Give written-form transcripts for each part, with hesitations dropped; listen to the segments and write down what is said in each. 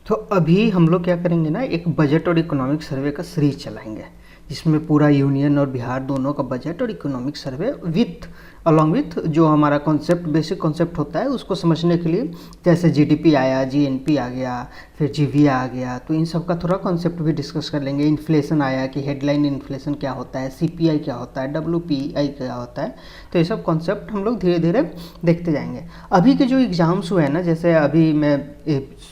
तो अभी हम लोग क्या करेंगे ना, एक बजट और इकोनॉमिक सर्वे का सीरीज चलाएंगे जिसमें पूरा यूनियन और बिहार दोनों का बजट और economic survey with along with जो हमारा कॉन्सेप्ट, बेसिक कॉन्सेप्ट होता है उसको समझने के लिए, जैसे जीडीपी आया, जीएनपी आ गया, फिर जीवी आ गया, तो इन सब का थोड़ा कॉन्सेप्ट भी डिस्कस कर लेंगे। इन्फ्लेशन आया कि हेडलाइन इन्फ्लेशन क्या होता है, सीपीआई क्या होता है, डब्ल्यूपीआई क्या होता है, तो ये सब कॉन्सेप्ट हम लोग धीरे धीरे देखते जाएंगे। अभी के जो एग्ज़ाम्स हुए हैं ना, जैसे अभी मैं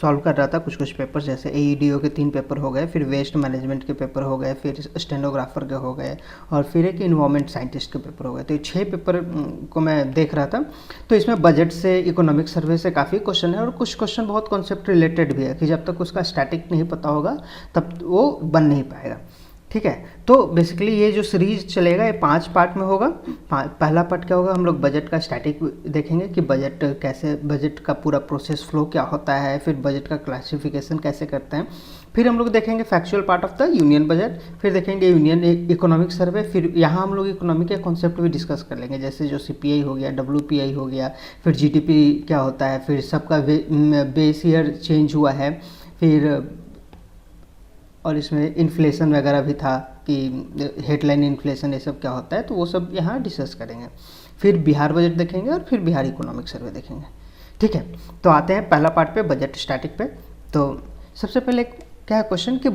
सॉल्व कर रहा था कुछ पेपर, जैसे एईडीओ के 3 पेपर हो गए, फिर वेस्ट मैनेजमेंट के पेपर हो गए, फिर स्टेनोग्राफर के हो गए, और फिर एक इन्वायरमेंट साइंटिस्ट के पेपर हो गए। तो ये 6 पेपर को मैं देख रहा था। तो इसमें बजट से, इकोनॉमिक सर्वे से काफ़ी क्वेश्चन है, और कुछ क्वेश्चन बहुत कॉन्सेप्ट रिलेटेड भी है कि जब तक उसका स्टैटिक नहीं पता होगा तब वो बन नहीं पाएगा। ठीक है, तो बेसिकली ये जो सीरीज चलेगा ये 5 पार्ट में होगा। पहला पार्ट क्या होगा, हम लोग बजट का स्टैटिक देखेंगे कि बजट कैसे, बजट का पूरा प्रोसेस फ्लो क्या होता है, फिर बजट का क्लासिफिकेशन कैसे करते हैं, फिर हम लोग देखेंगे factual part of the union budget, फिर देखेंगे यूनियन इकोनॉमिक सर्वे, फिर यहाँ हम लोग इकोनॉमिक के कॉन्सेप्ट भी डिस्कस कर लेंगे, जैसे जो सीपीआई हो गया, डब्ल्यूपीआई हो गया, फिर जीडीपी क्या होता है, फिर सबका बेस ईयर चेंज हुआ है, फिर और इसमें इन्फ्लेशन वगैरह भी था कि हेडलाइन इन्फ्लेशन ये सब क्या होता है, तो वो सब यहाँ डिस्कस करेंगे। फिर बिहार बजट देखेंगे और फिर बिहार इकोनॉमिक सर्वे देखेंगे। ठीक है, तो आते हैं पहला पार्ट पे, बजट स्टैटिक पे। तो सबसे पहले क्या है क्वेश्चन कि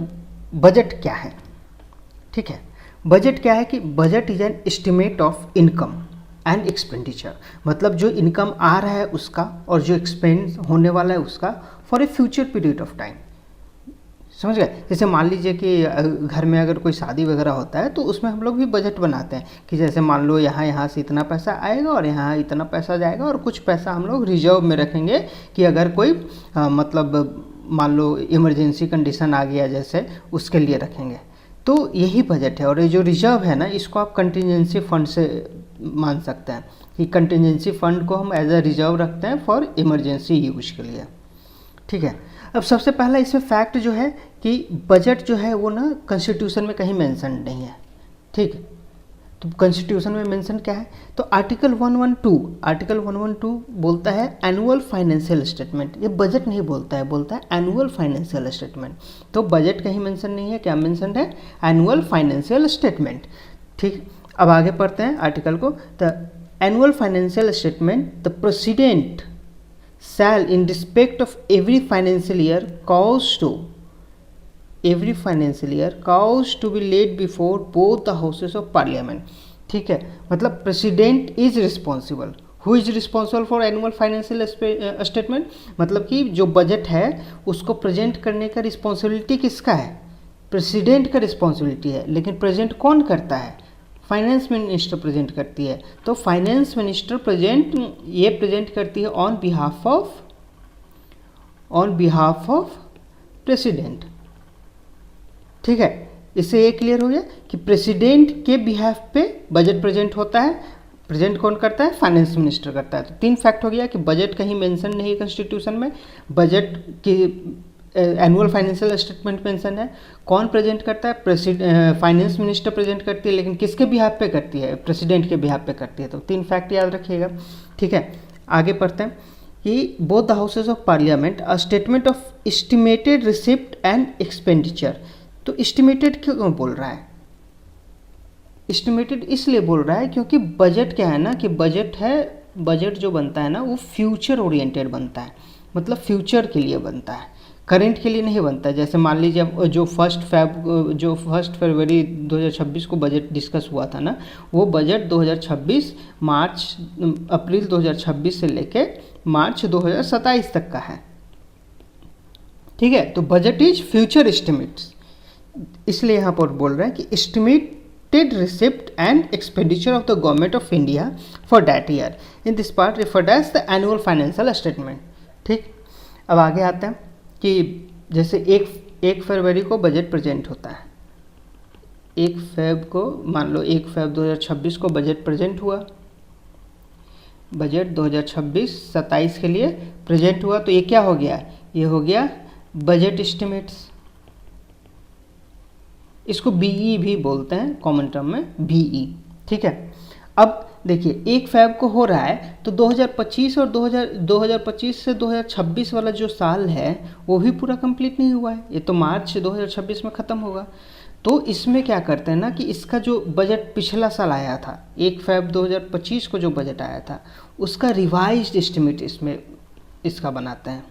बजट क्या है। ठीक है, बजट क्या है कि budget is an estimate of income and expenditure, मतलब जो इनकम आ रहा है उसका और जो एक्सपेंड होने वाला है उसका for a future period of time. समझ गए, जैसे मान लीजिए कि घर में अगर कोई शादी वगैरह होता है तो उसमें हम लोग भी बजट बनाते हैं कि जैसे मान लो यहाँ से इतना पैसा आएगा और यहाँ इतना पैसा जाएगा, और कुछ पैसा हम लोग रिजर्व में रखेंगे कि अगर कोई मतलब मान लो इमरजेंसी कंडीशन आ गया जैसे, उसके लिए रखेंगे। तो यही बजट है। और ये जो रिजर्व है ना, इसको आप कंटिजेंसी फंड से मान सकते हैं कि कंटिजेंसी फंड को हम एज अ रिजर्व रखते हैं फॉर इमरजेंसी यूज के लिए। ठीक है, अब सबसे पहला इसमें फैक्ट जो है कि बजट जो है वो ना कॉन्स्टिट्यूशन में कहीं मेंशन नहीं है। ठीक, तो कॉन्स्टिट्यूशन में मेंशन क्या है, तो आर्टिकल 112 बोलता है एनुअल फाइनेंशियल स्टेटमेंट। ये बजट नहीं बोलता है, बोलता है एनुअल फाइनेंशियल स्टेटमेंट। तो बजट कहीं मेंशन नहीं है, क्या मेंशन है, एनुअल फाइनेंशियल स्टेटमेंट। ठीक, अब आगे पढ़ते हैं आर्टिकल को। The annual financial statement the president shall in respect of every financial year cause to be laid before both the houses of parliament। ठीक है, मतलब president is responsible. Who is responsible for annual financial statement, मतलब कि जो budget है उसको present करने का रिस्पॉन्सिबिलिटी किसका है, प्रेसिडेंट का रिस्पॉन्सिबिलिटी है। लेकिन प्रेजेंट कौन करता है, फाइनेंस मिनिस्टर प्रेजेंट करती है। तो फाइनेंस मिनिस्टर प्रेजेंट करती है ऑन बिहाफ ऑफ प्रेसिडेंट। ठीक है, इससे ये क्लियर हो गया कि प्रेसिडेंट के बिहाफ पे बजट प्रेजेंट होता है। प्रेजेंट कौन करता है, फाइनेंस मिनिस्टर करता है। तो 3 फैक्ट हो गया कि बजट कहीं मेंशन नहीं है कॉन्स्टिट्यूशन में, बजट की एनुअल फाइनेंशियल स्टेटमेंट मेंशन है, कौन प्रेजेंट करता है, फाइनेंस मिनिस्टर प्रेजेंट करती है, लेकिन किसके बिहाफ पे करती है, प्रेसिडेंट के बिहाफ पे करती है। तो 3 फैक्ट याद रखिएगा। ठीक है, आगे पढ़ते हैं कि both the houses of parliament a statement of estimated receipt and expenditure. तो एस्टिमेटेड क्यों बोल रहा है, एस्टिमेटेड इसलिए बोल रहा है क्योंकि बजट क्या है ना, कि बजट जो बनता है ना वो फ्यूचर ओरिएंटेड बनता है, मतलब फ्यूचर के लिए बनता है, करंट के लिए नहीं बनता है। जैसे मान लीजिए जो फर्स्ट फरवरी 2026 को बजट डिस्कस हुआ था ना, वो बजट 2026 अप्रैल 2026 से लेके मार्च 2027 तक का है। ठीक है, तो बजट इज फ्यूचर एस्टिमेट्स, इसलिए यहाँ पर बोल रहे हैं कि estimated receipt and expenditure of the government of India for that year in this part referred as the annual financial statement. ठीक, अब आगे आते हैं कि जैसे 1 फरवरी को बजट प्रेजेंट होता है, 1 फेब को, मान लो 1 फेब 2026 को बजट प्रेजेंट हुआ, बजट 2026-27 के लिए प्रेजेंट हुआ। तो ये क्या हो गया, ये हो गया बजट एस्टिमेट्स। इसको बीई भी बोलते हैं कॉमन टर्म में, बीई। ठीक है, अब देखिए 1 फ़रवरी को हो रहा है, तो 2025 और 2025 से 2026 वाला जो साल है वो भी पूरा कंप्लीट नहीं हुआ है, ये तो मार्च 2026 में ख़त्म होगा। तो इसमें क्या करते हैं ना कि इसका जो बजट पिछला साल आया था 1 फ़रवरी 2025 को जो बजट आया था उसका रिवाइज्ड एस्टिमेट इसमें इसका बनाते हैं।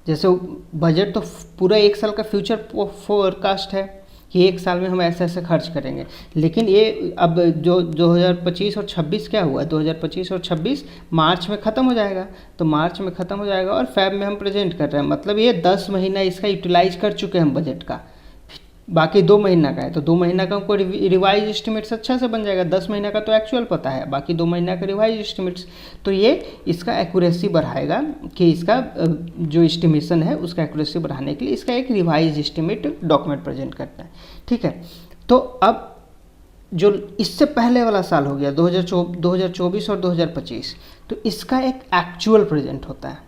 जैसे बजट तो पूरा 1 साल का फ्यूचर फोरकास्ट है कि 1 साल में हम ऐसे ऐसे खर्च करेंगे, लेकिन ये अब जो 2025 और 26 क्या हुआ, 2025 और 26 मार्च में ख़त्म हो जाएगा, तो मार्च में ख़त्म हो जाएगा और फ़रवरी में हम प्रेजेंट कर रहे हैं, मतलब ये 10 महीना इसका यूटिलाइज कर चुके हैं हम बजट का। बाकी 2 महीना का है, तो 2 महीना का हमको रिवाइज एस्टिमेट्स अच्छा से बन जाएगा। 10 महीना का तो एक्चुअल पता है, बाकी 2 महीना का रिवाइज एस्टिमेट्स, तो ये इसका एक्यूरेसी बढ़ाएगा कि इसका जो एस्टिमेशन है उसका एक्यूरेसी बढ़ाने के लिए इसका एक रिवाइज एस्टिमेट डॉक्यूमेंट प्रेजेंट करता है। ठीक है, तो अब जो इससे पहले वाला साल हो गया 2024 और 2025, तो इसका एक एक्चुअल प्रेजेंट होता है।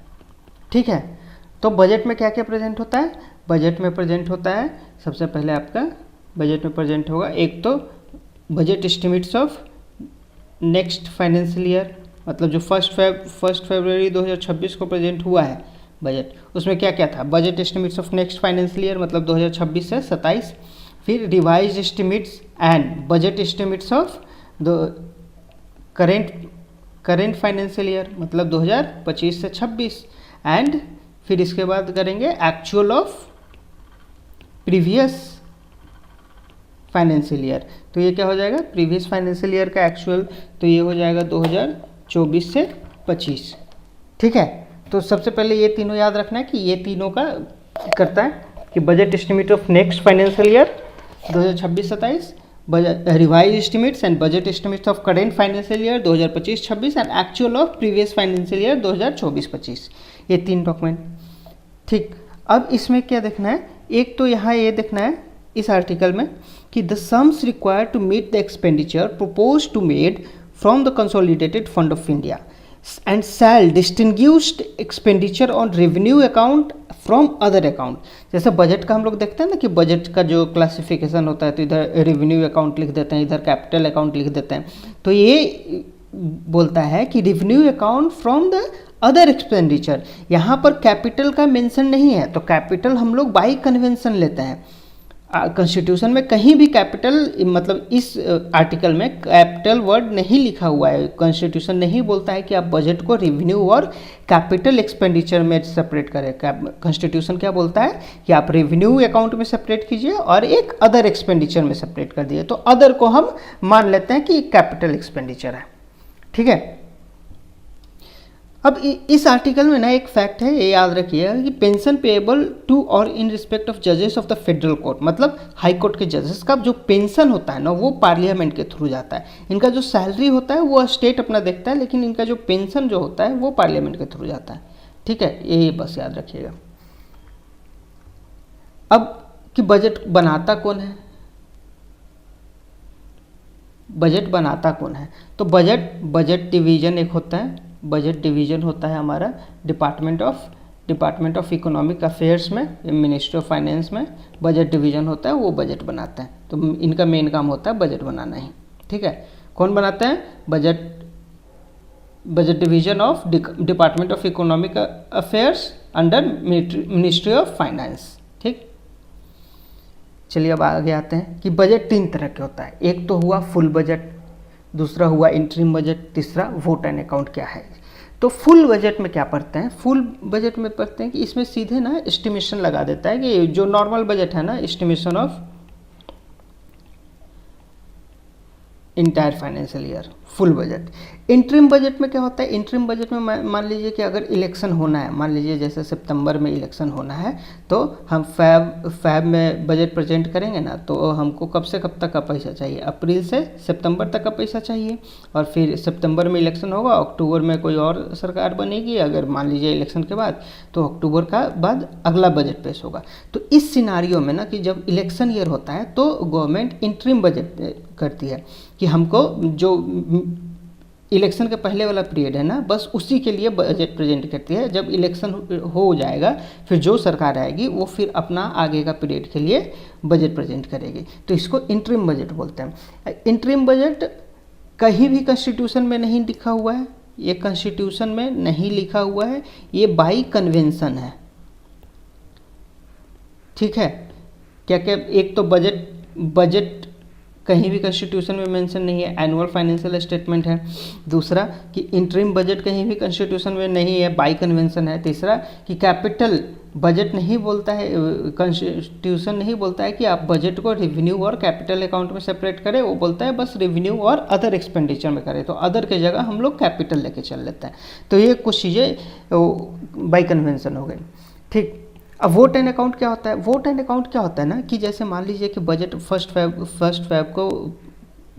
ठीक है, तो बजट में क्या क्या प्रेजेंट होता है, बजट में प्रेजेंट होता है सबसे पहले आपका बजट में प्रेजेंट होगा एक तो budget estimates of next financial year, मतलब जो फर्स्ट फरवरी 2026 को प्रेजेंट हुआ है बजट, उसमें क्या क्या था, budget estimates of next financial year मतलब 2026 से 27, फिर revise estimates and budget estimates of the current financial year मतलब 2025 से 26, एंड फिर इसके बाद करेंगे actual of previous financial year, तो ये क्या हो जाएगा, प्रीवियस फाइनेंशियल ईयर का एक्चुअल, तो ये हो जाएगा 2024 से 25। ठीक है, तो सबसे पहले ये तीनों याद रखना है कि ये तीनों का करता है कि budget estimate of next financial year 2026-27, budget revise estimates and budget estimates of current financial year 2025-26 and actual of previous financial year 2024-25, ये 3 डॉक्यूमेंट। ठीक, अब इसमें क्या देखना है, एक तो यहाँ ये देखना है इस आर्टिकल में कि the sums required to meet the expenditure propose to made from the consolidated fund of India and shall distinguished expenditure on revenue account from other account. जैसे बजट का हम लोग देखते हैं ना कि बजट का जो क्लासिफिकेशन होता है, तो इधर रेवेन्यू अकाउंट लिख देते हैं, इधर कैपिटल अकाउंट लिख देते हैं, तो ये बोलता है कि revenue account from the other expenditure, यहाँ पर कैपिटल का मेंशन नहीं है, तो कैपिटल हम लोग बाई कन्वेंशन लेते हैं। कॉन्स्टिट्यूशन में कहीं भी कैपिटल मतलब इस आर्टिकल में कैपिटल वर्ड नहीं लिखा हुआ है, कॉन्स्टिट्यूशन नहीं बोलता है कि आप बजट को रेवेन्यू और कैपिटल एक्सपेंडिचर में सेपरेट करें। कॉन्स्टिट्यूशन क्या बोलता है कि आप रेवेन्यू अकाउंट में सेपरेट कीजिए और एक अदर एक्सपेंडिचर में सेपरेट कर दिए, तो अदर को हम मान लेते हैं कि कैपिटल एक्सपेंडिचर है। ठीक है, अब इस आर्टिकल में ना एक फैक्ट है, ये याद रखिएगा कि पेंशन पेएबल टू और इन रिस्पेक्ट ऑफ जजेस ऑफ द फेडरल कोर्ट, मतलब हाई कोर्ट के जजेस का जो पेंशन होता है ना वो पार्लियामेंट के थ्रू जाता है। इनका जो सैलरी होता है वो स्टेट अपना देखता है, लेकिन इनका जो पेंशन जो होता है वो पार्लियामेंट के थ्रू जाता है। ठीक है, यही बस याद रखिएगा। अब कि बजट बनाता कौन है, बजट बनाता कौन है, तो बजट डिवीजन एक होता है, बजट डिवीजन होता है हमारा डिपार्टमेंट ऑफ इकोनॉमिक अफेयर्स में, मिनिस्ट्री ऑफ फाइनेंस में बजट डिवीजन होता है, वो बजट बनाता है। तो इनका मेन काम होता है बजट बनाना ही। ठीक है, कौन बनाता है, budget division of department of economic affairs under ministry of finance. ठीक, चलिए अब आगे आते हैं कि बजट 3 तरह के होता है, एक तो हुआ फुल बजट, दूसरा हुआ इंटरिम बजट, तीसरा वोट एंड अकाउंट क्या है। तो फुल बजट में क्या पढ़ते हैं, फुल बजट में पढ़ते हैं कि इसमें सीधे ना एस्टिमेशन लगा देता है कि जो नॉर्मल बजट है ना, estimation of entire financial year, full budget. Interim budget में क्या होता है, इंटरिम बजट में मान लीजिए कि अगर इलेक्शन होना है, मान लीजिए जैसे सितंबर में इलेक्शन होना है, तो हम फैब में बजट प्रेजेंट करेंगे ना, तो हमको कब से कब तक का पैसा चाहिए, अप्रैल से सितंबर तक का पैसा चाहिए, और फिर सितंबर में इलेक्शन होगा, अक्टूबर में कोई और सरकार बनेगी अगर मान लीजिए इलेक्शन के बाद, तो अक्टूबर का बाद अगला बजट पेश होगा। तो इस सिनारियो में ना कि जब इलेक्शन ईयर होता है तो गवर्नमेंट इंटरिम बजट करती है कि हमको जो इलेक्शन के पहले वाला पीरियड है ना, बस उसी के लिए बजट प्रेजेंट करती है। जब इलेक्शन हो जाएगा फिर जो सरकार आएगी वो फिर अपना आगे का पीरियड के लिए बजट प्रेजेंट करेगी, तो इसको इंटरिम बजट बोलते हैं। इंटरिम बजट कहीं भी कॉन्स्टिट्यूशन में नहीं लिखा हुआ है, ये कॉन्स्टिट्यूशन में नहीं लिखा हुआ है, ये बाई कन्वेंशन है। ठीक है, क्या क्या, एक तो बजट कहीं भी कॉन्स्टिट्यूशन में मेंशन नहीं है, एनुअल फाइनेंशियल स्टेटमेंट है। दूसरा कि इंटरिम बजट कहीं भी कॉन्स्टिट्यूशन में नहीं है, बाई कन्वेंशन है। तीसरा कि कैपिटल बजट नहीं बोलता है, कॉन्स्टिट्यूशन नहीं बोलता है कि आप बजट को रेवेन्यू और कैपिटल अकाउंट में सेपरेट करें, वो बोलता है बस रेवेन्यू और अदर एक्सपेंडिचर में करें। तो अदर की जगह हम लोग कैपिटल लेके चल लेते हैं। तो ये कुछ चीज़ें बाई कन्वेंशन हो गई। ठीक, अब वोट एंड अकाउंट क्या होता है? वोट एंड अकाउंट क्या होता है ना कि जैसे मान लीजिए कि बजट फर्स्ट फेब को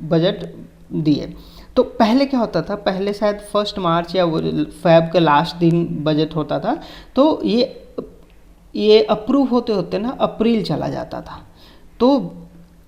बजट दिए, तो पहले क्या होता था, पहले शायद 1 मार्च या फेब के लास्ट दिन बजट होता था, तो ये अप्रूव होते होते ना अप्रैल चला जाता था। तो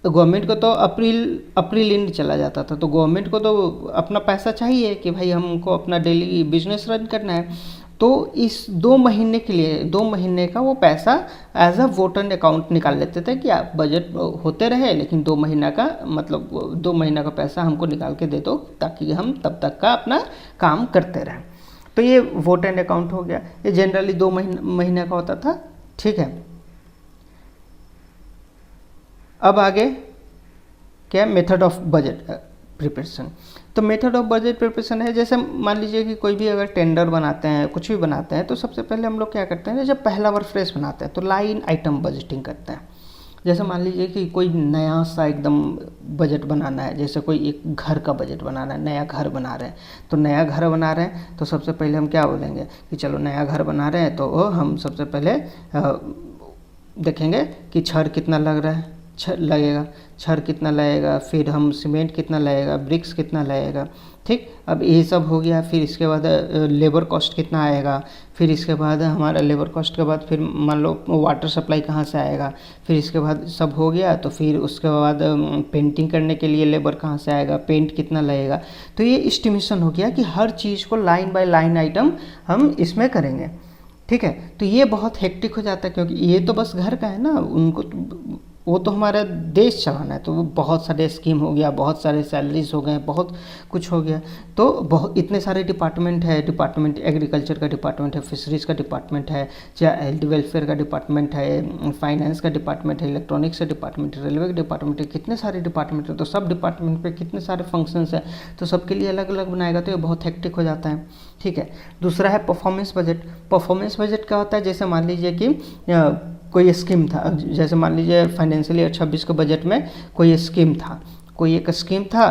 गवर्नमेंट को तो अप्रैल एंड चला जाता था, तो गवर्नमेंट को तो अपना पैसा चाहिए कि भाई हमको अपना डेली बिजनेस रन करना है। तो इस 2 महीने के लिए 2 महीने का वो पैसा as a vote and account निकाल लेते थे कि आप बजट होते रहे, लेकिन 2 महीना का मतलब 2 महीना का पैसा हमको निकाल के दे दो ताकि हम तब तक का अपना काम करते रहें। तो ये वोट एंड अकाउंट हो गया, ये जनरली 2 महीने का होता था। ठीक है, अब आगे क्या, मेथड ऑफ बजट प्रिपरेशन। तो मेथड ऑफ बजट प्रिपरेशन है, जैसे मान लीजिए कि कोई भी अगर टेंडर बनाते हैं, कुछ भी बनाते हैं, तो सबसे पहले हम लोग क्या करते हैं, जब पहला बार फ्रेश बनाते हैं तो लाइन आइटम बजटिंग करते हैं। जैसे मान लीजिए कि कोई नया सा एकदम बजट बनाना है, जैसे कोई एक घर का बजट बनाना है, नया घर बना रहे हैं, तो नया घर बना रहे हैं तो सबसे पहले हम क्या बोलेंगे कि चलो नया घर बना रहे हैं, तो हम सबसे पहले देखेंगे कि छड़ कितना लग रहा है, छड़ कितना लगेगा, फिर हम सीमेंट कितना लगेगा, ब्रिक्स कितना लगेगा। ठीक, अब ये सब हो गया, फिर इसके बाद लेबर कॉस्ट कितना आएगा, फिर इसके बाद हमारा लेबर कॉस्ट के बाद फिर मान लो वाटर सप्लाई कहाँ से आएगा, फिर इसके बाद सब हो गया तो फिर उसके बाद पेंटिंग करने के लिए लेबर कहाँ से आएगा, पेंट कितना लगेगा। तो ये एस्टिमेशन हो गया कि हर चीज़ को लाइन बाय लाइन आइटम हम इसमें करेंगे। ठीक है, तो ये बहुत हेक्टिक हो जाता है, क्योंकि ये तो बस घर का है ना, उनको वो तो हमारा देश चलाना है, तो वो बहुत सारे स्कीम हो गया, बहुत सारे सैलरीज हो गए, बहुत कुछ हो गया। तो बहुत इतने सारे डिपार्टमेंट है, एग्रीकल्चर का डिपार्टमेंट है, फिशरीज़ का डिपार्टमेंट है, चाहे हेल्थ वेलफेयर का डिपार्टमेंट है, फाइनेंस का डिपार्टमेंट है, इलेक्ट्रॉनिक्स का डिपार्टमेंट है, रेलवे का डिपार्टमेंट है, कितने सारे डिपार्टमेंट है। तो सब डिपार्टमेंट पे कितने सारे फंक्शंस है, तो सबके लिए अलग अलग बनाएगा, तो ये बहुत हेक्टिक हो जाता है। ठीक है, दूसरा है परफॉर्मेंस बजट। परफॉर्मेंस बजट क्या होता है, जैसे मान लीजिए कि कोई स्कीम था, जैसे मान लीजिए फाइनेंशियल ईयर 26 के बजट में कोई स्कीम था, कोई एक स्कीम था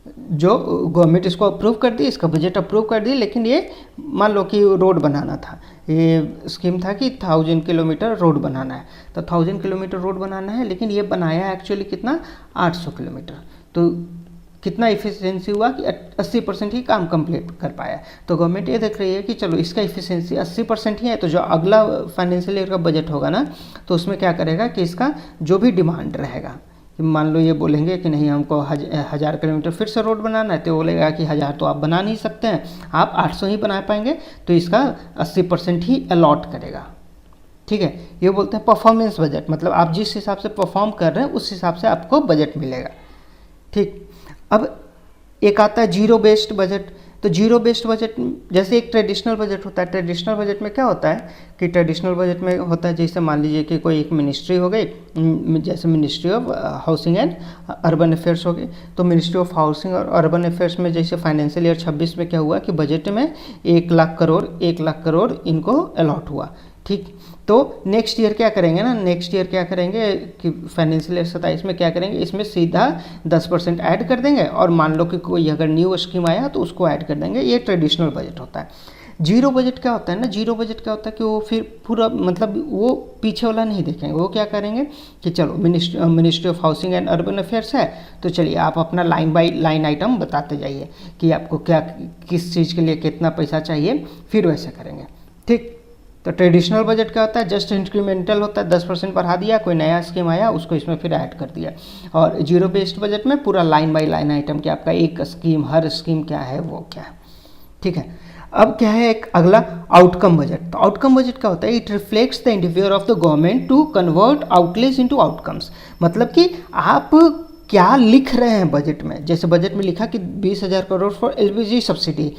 जो गवर्नमेंट इसको अप्रूव कर दी, इसका बजट अप्रूव कर दी, लेकिन ये मान लो कि रोड बनाना था, ये स्कीम था कि 1000 किलोमीटर रोड बनाना है, तो 1000 किलोमीटर रोड बनाना है, लेकिन ये बनाया एक्चुअली कितना 800 किलोमीटर। तो कितना इफिशियंसी हुआ कि 80% ही काम कंप्लीट कर पाया। तो गवर्नमेंट ये देख रही है कि चलो इसका इफिशियंसी 80% ही है, तो जो अगला फाइनेंशियल ईयर का बजट होगा ना, तो उसमें क्या करेगा कि इसका जो भी डिमांड रहेगा, कि मान लो ये बोलेंगे कि नहीं हमको 1000 किलोमीटर फिर से रोड बनाना है, तो बोलेगा कि 1000 तो आप बना नहीं सकते हैं, आप 800 ही बना पाएंगे, तो इसका 80% ही अलॉट करेगा। ठीक है, ये बोलते हैं परफॉर्मेंस बजट, मतलब आप जिस हिसाब से परफॉर्म कर रहे हैं उस हिसाब से आपको बजट मिलेगा। ठीक, अब एक आता है जीरो बेस्ड बजट। तो जीरो बेस्ड बजट जैसे एक ट्रेडिशनल बजट होता है, ट्रेडिशनल बजट में क्या होता है कि ट्रेडिशनल बजट में होता है, जैसे मान लीजिए कि कोई एक मिनिस्ट्री हो गई, जैसे ministry of housing and urban affairs हो गई, तो मिनिस्ट्री ऑफ हाउसिंग और अर्बन अफेयर्स में जैसे फाइनेंशियल ईयर 26 में क्या हुआ कि बजट में 1 लाख करोड़ इनको अलॉट हुआ। ठीक, तो नेक्स्ट ईयर क्या करेंगे ना, नेक्स्ट ईयर क्या करेंगे कि फाइनेंशियल ईयर 27 में क्या करेंगे, इसमें सीधा 10% ऐड कर देंगे, और मान लो कि कोई अगर न्यू स्कीम आया तो उसको ऐड कर देंगे। ये ट्रेडिशनल बजट होता है। जीरो बजट क्या होता है ना, जीरो बजट क्या होता है कि वो फिर पूरा मतलब वो पीछे वाला नहीं देखेंगे, वो क्या करेंगे कि चलो ministry of housing and urban affairs है, तो चलिए आप अपना लाइन बाय लाइन आइटम बताते जाइए कि आपको क्या किस चीज़ के लिए कितना पैसा चाहिए, फिर वैसे करेंगे। ठीक, तो ट्रेडिशनल बजट क्या होता है, जस्ट इंक्रीमेंटल होता है, 10% बढ़ा दिया, कोई नया स्कीम आया उसको इसमें फिर ऐड कर दिया। और जीरो बेस्ड बजट में पूरा लाइन बाय लाइन आइटम कि आपका एक स्कीम, हर स्कीम क्या है वो क्या है। ठीक है, अब क्या है एक अगला आउटकम बजट। तो आउटकम बजट क्या होता है, it reflects the endeavour of the government to convert outlays into outcomes. मतलब कि आप क्या लिख रहे हैं बजट में। जैसे बजट में लिखा कि 20,000 crore for LPG subsidy,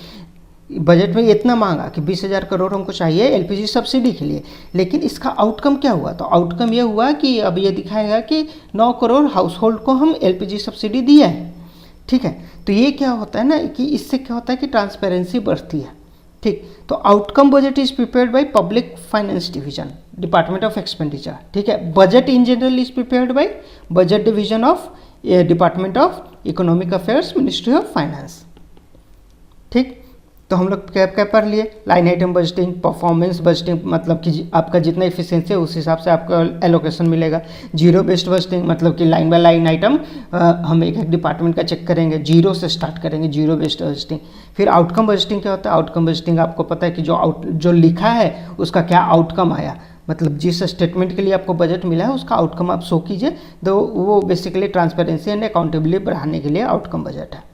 budget में इतना मांगा कि 20,000 करोड़ हमको चाहिए एलपीजी सब्सिडी के लिए, लेकिन इसका आउटकम क्या हुआ? तो आउटकम ये हुआ कि अब ये दिखाएगा कि 9 करोड़ हाउस होल्ड को हम एलपीजी सब्सिडी दिया है। ठीक है, तो ये क्या होता है ना कि इससे क्या होता है कि ट्रांसपेरेंसी बढ़ती है। ठीक, तो outcome budget is prepared by public finance division, department of expenditure. ठीक है, budget in general is prepared bye budget division of department of economic affairs, ministry of finance. ठीक, तो हम लोग क्या क्या पढ़ लिए? Line item budgeting, performance budgeting, मतलब कि आपका जितना इफिशिएंसी है उस हिसाब से आपका एलोकेशन मिलेगा। जीरो बेस्ड बजटिंग, मतलब कि लाइन बाय लाइन आइटम हम एक एक डिपार्टमेंट का चेक करेंगे, जीरो से स्टार्ट करेंगे, जीरो बेस्ड बजटिंग। फिर आउटकम बजटिंग क्या होता है? आउटकम बजटिंग आपको पता है कि जो लिखा है उसका क्या आउटकम आया, मतलब जिस स्टेटमेंट के लिए आपको बजट मिला है उसका आउटकम आप शो कीजिए, तो वो बेसिकली ट्रांसपेरेंसी एंड अकाउंटेबिलिटी बढ़ाने के लिए आउटकम बजट है।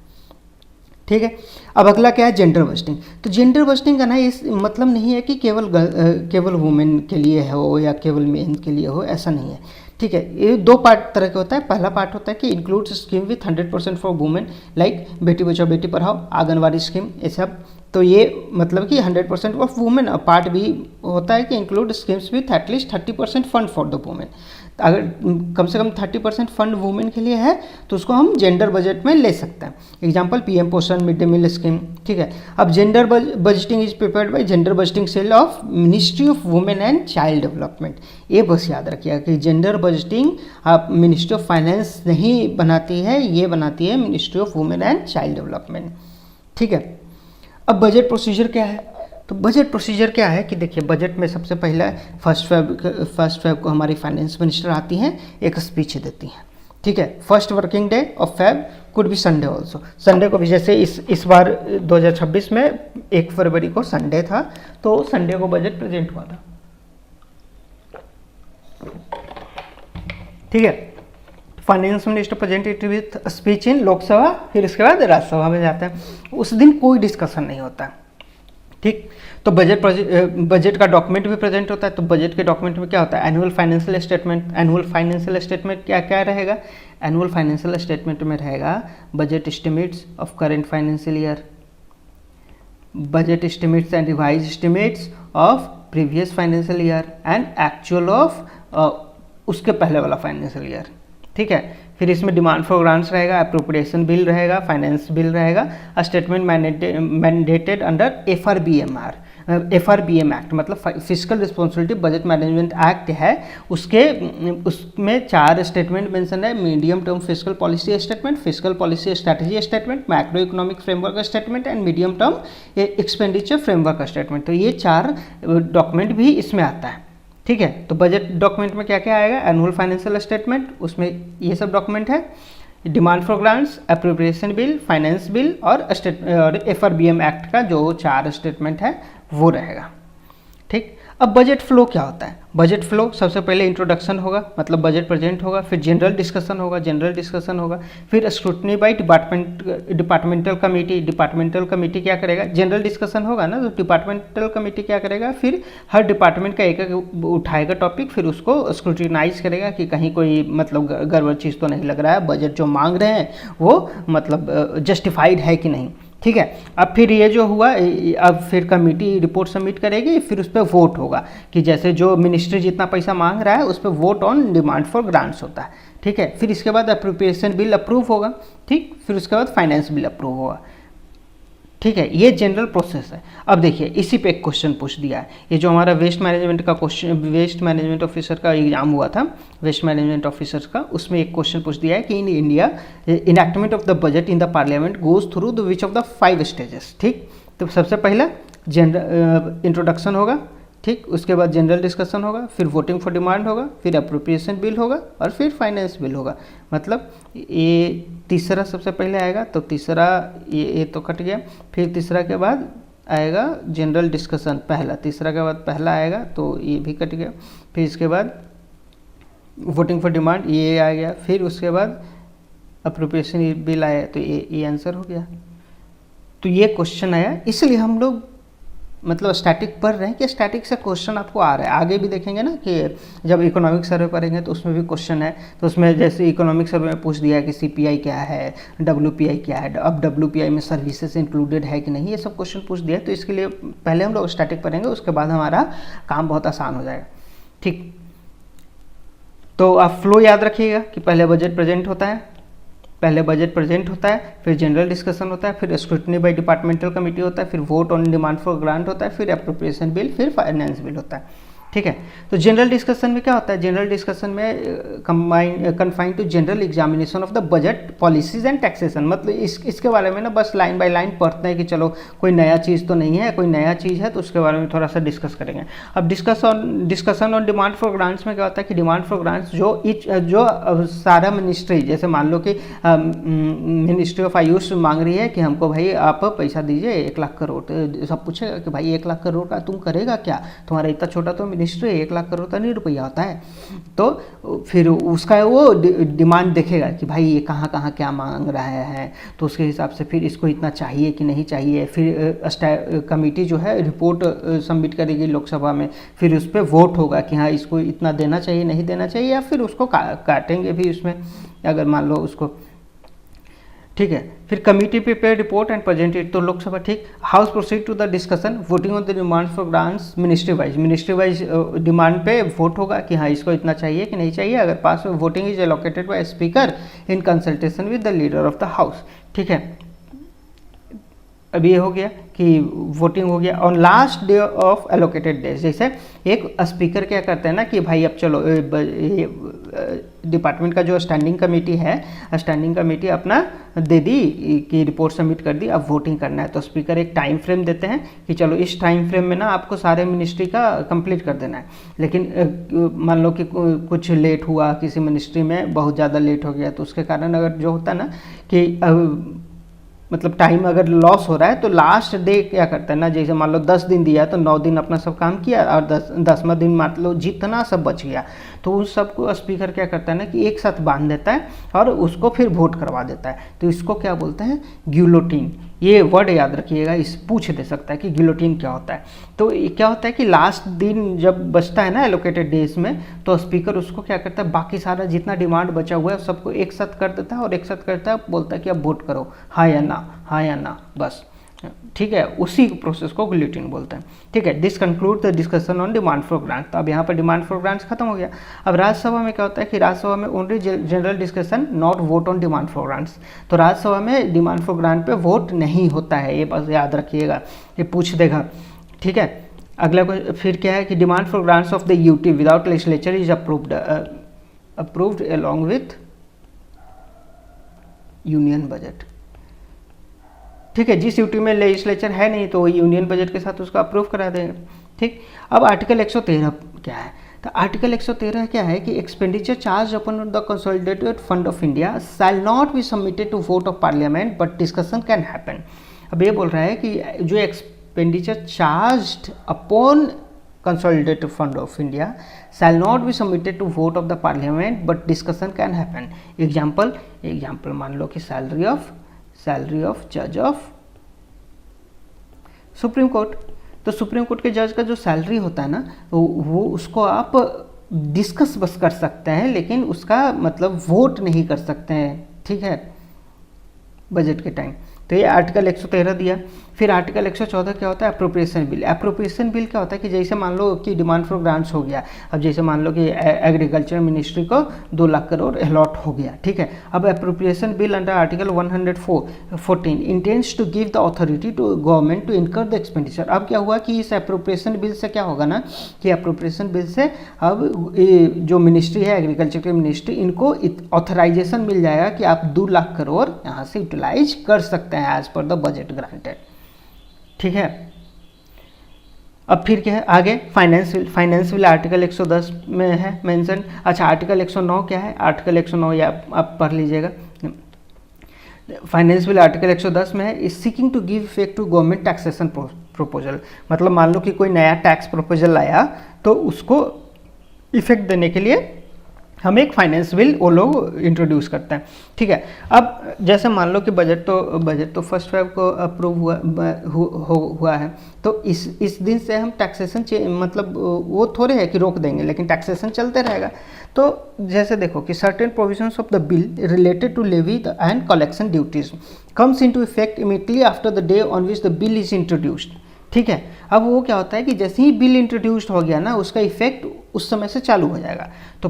ठीक है, अब अगला क्या है? Gender busting. तो जेंडर बस्टिंग का ना इस मतलब नहीं है कि केवल वुमेन के लिए हो या केवल मेन के लिए हो, ऐसा नहीं है। ठीक है, ये दो पार्ट तरह के होता है। पहला पार्ट होता है कि includes scheme with 100% for women, like Beti Bachao Beti Padhao, anganwadi scheme, ये सब। तो ये मतलब कि 100% ऑफ वुमेन। पार्ट भी होता है कि include schemes with at least 30% fund for the women. अगर कम से कम 30% फंड वुमेन के लिए है तो उसको हम जेंडर बजट में ले सकते हैं। Example PM Poshan, mid day meal scheme. ठीक है, अब gender budgeting is prepared by gender budgeting cell of ministry of women and child development. ये बस याद रखिएगा कि जेंडर बजटिंग आप मिनिस्ट्री ऑफ फाइनेंस नहीं बनाती है, ये बनाती है ministry of women and child development. ठीक है, अब बजट प्रोसीजर क्या है? तो बजट प्रोसीजर क्या है कि देखिए, बजट में सबसे पहला फर्स्ट फेब को हमारी फाइनेंस मिनिस्टर आती हैं, एक स्पीच देती हैं। ठीक है, first working day of Feb could भी संडे ऑल्सो। संडे को भी, जैसे इस बार 2026 में 1 फरवरी को संडे था, तो संडे को बजट प्रेजेंट हुआ था। ठीक है, finance minister presented with speech in Lok Sabha, फिर इसके बाद राज्यसभा में जाते हैं। उस दिन कोई डिस्कशन नहीं होता। ठीक, तो बजट का डॉक्यूमेंट भी प्रेजेंट होता है। तो बजट के डॉक्यूमेंट में क्या होता है? Annual financial statement. Annual financial statement क्या क्या रहेगा? एनुअल फाइनेंशियल स्टेटमेंट में रहेगा budget estimates of current financial year, budget estimates and revise estimates of previous financial year and actual of उसके पहले वाला फाइनेंशियल ईयर। ठीक है, फिर इसमें डिमांड फॉर ग्रांट्स रहेगा, अप्रोप्रिएशन बिल रहेगा, फाइनेंस बिल रहेगा, statement mandated under FRBM act, मतलब fiscal responsibility budget management act है, उसमें 4 स्टेटमेंट मेंशन है। Medium term physical policy statement, physical policy strategy statement, macro economic framework statement and medium term expenditure framework statement. तो ये 4 document भी इसमें आता है। ठीक है, तो बजट डॉक्यूमेंट में क्या क्या आएगा? एनुअल फाइनेंशियल स्टेटमेंट, उसमें ये सब डॉक्यूमेंट है। Demand for grants, appropriation bill, finance bill और एफआरबीएम एक्ट का जो 4 स्टेटमेंट है वो रहेगा। ठीक, अब बजट फ्लो क्या होता है? बजट फ्लो सबसे पहले इंट्रोडक्शन होगा, मतलब बजट प्रेजेंट होगा, फिर जनरल डिस्कशन होगा, फिर स्क्रूटनी बाय डिपार्टमेंटल कमेटी क्या करेगा? जनरल डिस्कशन होगा ना, तो डिपार्टमेंटल कमेटी क्या करेगा? फिर हर डिपार्टमेंट का एक उठाएगा टॉपिक, फिर उसको स्क्रूटिनाइज करेगा कि कहीं कोई मतलब गड़बड़ चीज़ तो नहीं लग रहा है, बजट जो मांग रहे हैं वो मतलब जस्टिफाइड है कि नहीं। ठीक है, अब फिर ये जो हुआ, अब फिर कमेटी रिपोर्ट सबमिट करेगी, फिर उस पर वोट होगा कि जैसे जो मिनिस्ट्री जितना पैसा मांग रहा है उस पर vote on demand for grants होता है। ठीक है, फिर इसके बाद अप्रोप्रिएशन बिल अप्रूव होगा। ठीक, फिर उसके बाद फाइनेंस बिल अप्रूव होगा। ठीक है, ये जनरल प्रोसेस है। अब देखिए, इसी पे एक क्वेश्चन पूछ दिया है। ये जो हमारा वेस्ट मैनेजमेंट का क्वेश्चन, वेस्ट मैनेजमेंट ऑफिसर का एग्जाम हुआ था, वेस्ट मैनेजमेंट ऑफिसर्स का, उसमें एक क्वेश्चन पूछ दिया है कि in India enactment of the budget in the parliament goes through the which of the 5 stages. ठीक, तो सबसे पहला जनरल इंट्रोडक्शन होगा। ठीक, उसके बाद जनरल डिस्कशन होगा, फिर वोटिंग फॉर डिमांड होगा, फिर अप्रोप्रिएशन बिल होगा और फिर फाइनेंस बिल होगा। मतलब ये तीसरा सबसे पहले आएगा, तो तीसरा ये तो कट गया। फिर तीसरा के बाद आएगा जनरल डिस्कशन, पहला, तीसरा के बाद पहला आएगा तो ये भी कट गया। फिर इसके बाद वोटिंग फॉर डिमांड ये आ गया, फिर उसके बाद अप्रोप्रिएशन बिल आया, तो ये आंसर हो गया। तो ये क्वेश्चन आया, इसलिए हम लोग मतलब स्टैटिक पढ़ रहे हैं कि स्टैटिक से क्वेश्चन आपको आ रहा है। आगे भी देखेंगे ना कि जब इकोनॉमिक सर्वे पढ़ेंगे तो उसमें भी क्वेश्चन है। तो उसमें जैसे इकोनॉमिक सर्वे में पूछ दिया कि सीपीआई क्या है, डब्ल्यूपीआई क्या है, अब डब्ल्यूपीआई में सर्विसेज इंक्लूडेड है कि नहीं, ये सब क्वेश्चन पूछ दिया। तो इसके लिए पहले हम लोग स्टैटिक पढ़ेंगे, उसके बाद हमारा काम बहुत आसान हो जाएगा। ठीक, तो आप फ्लो याद रखिएगा कि पहले बजट प्रेजेंट होता है, फिर जनरल डिस्कशन होता है, फिर स्क्रूटनी बाय डिपार्टमेंटल कमेटी होता है, फिर vote on demand for grant होता है, फिर अप्रोप्रिएशन बिल, फिर फाइनेंस बिल होता है। ठीक है, तो जनरल डिस्कशन में क्या होता है? जनरल डिस्कशन में confine to general examination of the budget policies and taxation. मतलब इसके बारे में ना बस लाइन बाय लाइन पढ़ते हैं कि चलो कोई नया चीज़ तो नहीं है, कोई नया चीज़ है तो उसके बारे में थोड़ा सा डिस्कस करेंगे। अब discussion on demand for grants में क्या होता है कि डिमांड फॉर ग्रांट्स जो सारा मिनिस्ट्री, जैसे मान लो कि मिनिस्ट्री ऑफ आयुष मांग रही है कि हमको भाई आप पैसा दीजिए 1 लाख करोड़, तो सब पूछेगा कि भाई 1 लाख करोड़ का तुम करेगा क्या, तुम्हारा इतना छोटा तो मिनिस्ट्री 1 लाख करोड़ का नहीं रुपया होता है। तो फिर उसका वो डिमांड देखेगा कि भाई ये कहाँ कहाँ क्या मांग रहा है, तो उसके हिसाब से फिर इसको इतना चाहिए कि नहीं चाहिए। फिर कमेटी जो है रिपोर्ट सबमिट करेगी लोकसभा में, फिर उस पर वोट होगा कि हाँ इसको इतना देना चाहिए नहीं देना चाहिए, या फिर उसको काटेंगे भी उसमें अगर मान लो उसको। ठीक है, फिर committee prepare report and present it, तो लोकसभा। ठीक, house proceed to the discussion voting on the demand for grants ministry wise demand पे वोट होगा कि हाँ इसको इतना चाहिए कि नहीं चाहिए। अगर पास में voting is allocated by speaker in consultation with the leader of the house. ठीक है, अब ये हो गया कि वोटिंग हो गया on last day of allocated days. जैसे एक स्पीकर क्या करते हैं ना कि भाई अब चलो डिपार्टमेंट का जो स्टैंडिंग कमेटी है, स्टैंडिंग कमेटी अपना दे दी कि रिपोर्ट सबमिट कर दी, अब वोटिंग करना है, तो स्पीकर एक टाइम फ्रेम देते हैं कि चलो इस टाइम फ्रेम में ना आपको सारे मिनिस्ट्री का कंप्लीट कर देना है। लेकिन मान लो कि कुछ लेट हुआ, किसी मिनिस्ट्री में बहुत ज़्यादा लेट हो गया, तो उसके कारण अगर जो होता है ना कि मतलब टाइम अगर लॉस हो रहा है तो लास्ट डे क्या करता है ना, जैसे मान लो 10 दिन दिया तो 9 दिन अपना सब काम किया और 10वां दिन मान लो जितना सब बच गया तो उन सबको स्पीकर क्या करता है ना कि एक साथ बांध देता है और उसको फिर वोट करवा देता है। तो इसको क्या बोलते हैं? गिलोटिन। ये वर्ड याद रखिएगा, इस पूछ दे सकता है कि गिलोटिन क्या होता है। तो क्या होता है कि लास्ट दिन जब बचता है ना एलोकेटेड डेज में, तो स्पीकर उसको क्या करता है, बाकी सारा जितना डिमांड बचा हुआ है सबको एक साथ कर देता है और एक साथ करता है, बोलता है कि अब वोट करो, हाँ या ना, हाँ या ना, बस। ठीक है, उसी प्रोसेस को गिलोटिन बोलते हैं। ठीक है, this conclude the discussion on demand for grant. तो अब यहाँ पर डिमांड फॉर ग्रांट्स खत्म हो गया। अब राज्यसभा में क्या होता है कि राज्यसभा में only general discussion, not vote on demand for grants. तो राज्यसभा में डिमांड फॉर ग्रांट पे वोट नहीं होता है, ये बस याद रखिएगा, ये पूछ देगा। ठीक है, अगला फिर क्या है कि demand for grants of the UT without legislature is approved along with union budget. ठीक है, जिस यूटी में लेजिस्लेचर है नहीं तो यूनियन बजट के साथ उसका अप्रूव करा देंगे। ठीक, अब आर्टिकल 113 क्या है? तो आर्टिकल 113 क्या है कि expenditure charge upon the consolidated fund of India shall not be submitted to vote of parliament but discussion can happen. अब ये बोल रहा है कि जो expenditure charge upon consolidated fund of India shall not be submitted to vote of the parliament but discussion can happen। Example मान लो कि salary of जज ऑफ सुप्रीम कोर्ट। तो सुप्रीम कोर्ट के जज का जो सैलरी होता है ना वो उसको आप डिस्कस बस कर सकते हैं, लेकिन उसका मतलब वोट नहीं कर सकते हैं। ठीक है, बजट के टाइम। तो ये आर्टिकल 113 दिया। फिर आर्टिकल 114 क्या होता है? Appropriation bill. अप्रोप्रिएशन बिल क्या होता है कि जैसे मान लो कि डिमांड फॉर ग्रांट्स हो गया, अब जैसे मान लो कि एग्रीकल्चर मिनिस्ट्री को 2 लाख करोड़ अलॉट हो गया। ठीक है, अब appropriation bill under article 114 intends to give the authority to government to incur the expenditure. अब क्या हुआ कि इस अप्रोप्रिएशन बिल से क्या होगा ना कि अप्रोप्रिएशन बिल से अब जो मिनिस्ट्री है एग्रीकल्चर की मिनिस्ट्री, इनको ऑथराइजेशन मिल जाएगा कि आप 2 लाख करोड़ यहाँ से यूटिलाइज कर सकते हैं as per the budget granted. ठीक है, अब फिर क्या है आगे? फाइनेंस बिल आर्टिकल 110 में है मेंशन। अच्छा, आर्टिकल 109 क्या है? आर्टिकल 109 या आप पढ़ लीजिएगा। फाइनेंस बिल आर्टिकल 110 में है, is seeking to give effect to government taxation proposal. मतलब मान लो कि कोई नया टैक्स प्रोपोजल आया तो उसको इफेक्ट देने के लिए हम एक फाइनेंस बिल वो लोग इंट्रोड्यूस करते हैं। ठीक है, अब जैसे मान लो कि बजट तो फर्स्ट फेब को अप्रूव हुआ है, तो इस दिन से हम टैक्सेशन मतलब वो थोड़े है कि रोक देंगे, लेकिन टैक्सेशन चलते रहेगा। तो जैसे देखो कि certain provisions of the bill related to levy and collection duties comes into effect immediately after the day on which the bill is introduced. ठीक है, अब वो क्या होता है कि जैसे ही बिल इंट्रोड्यूस्ड हो गया ना, उसका इफेक्ट उस समय से चालू हो जाएगा। तो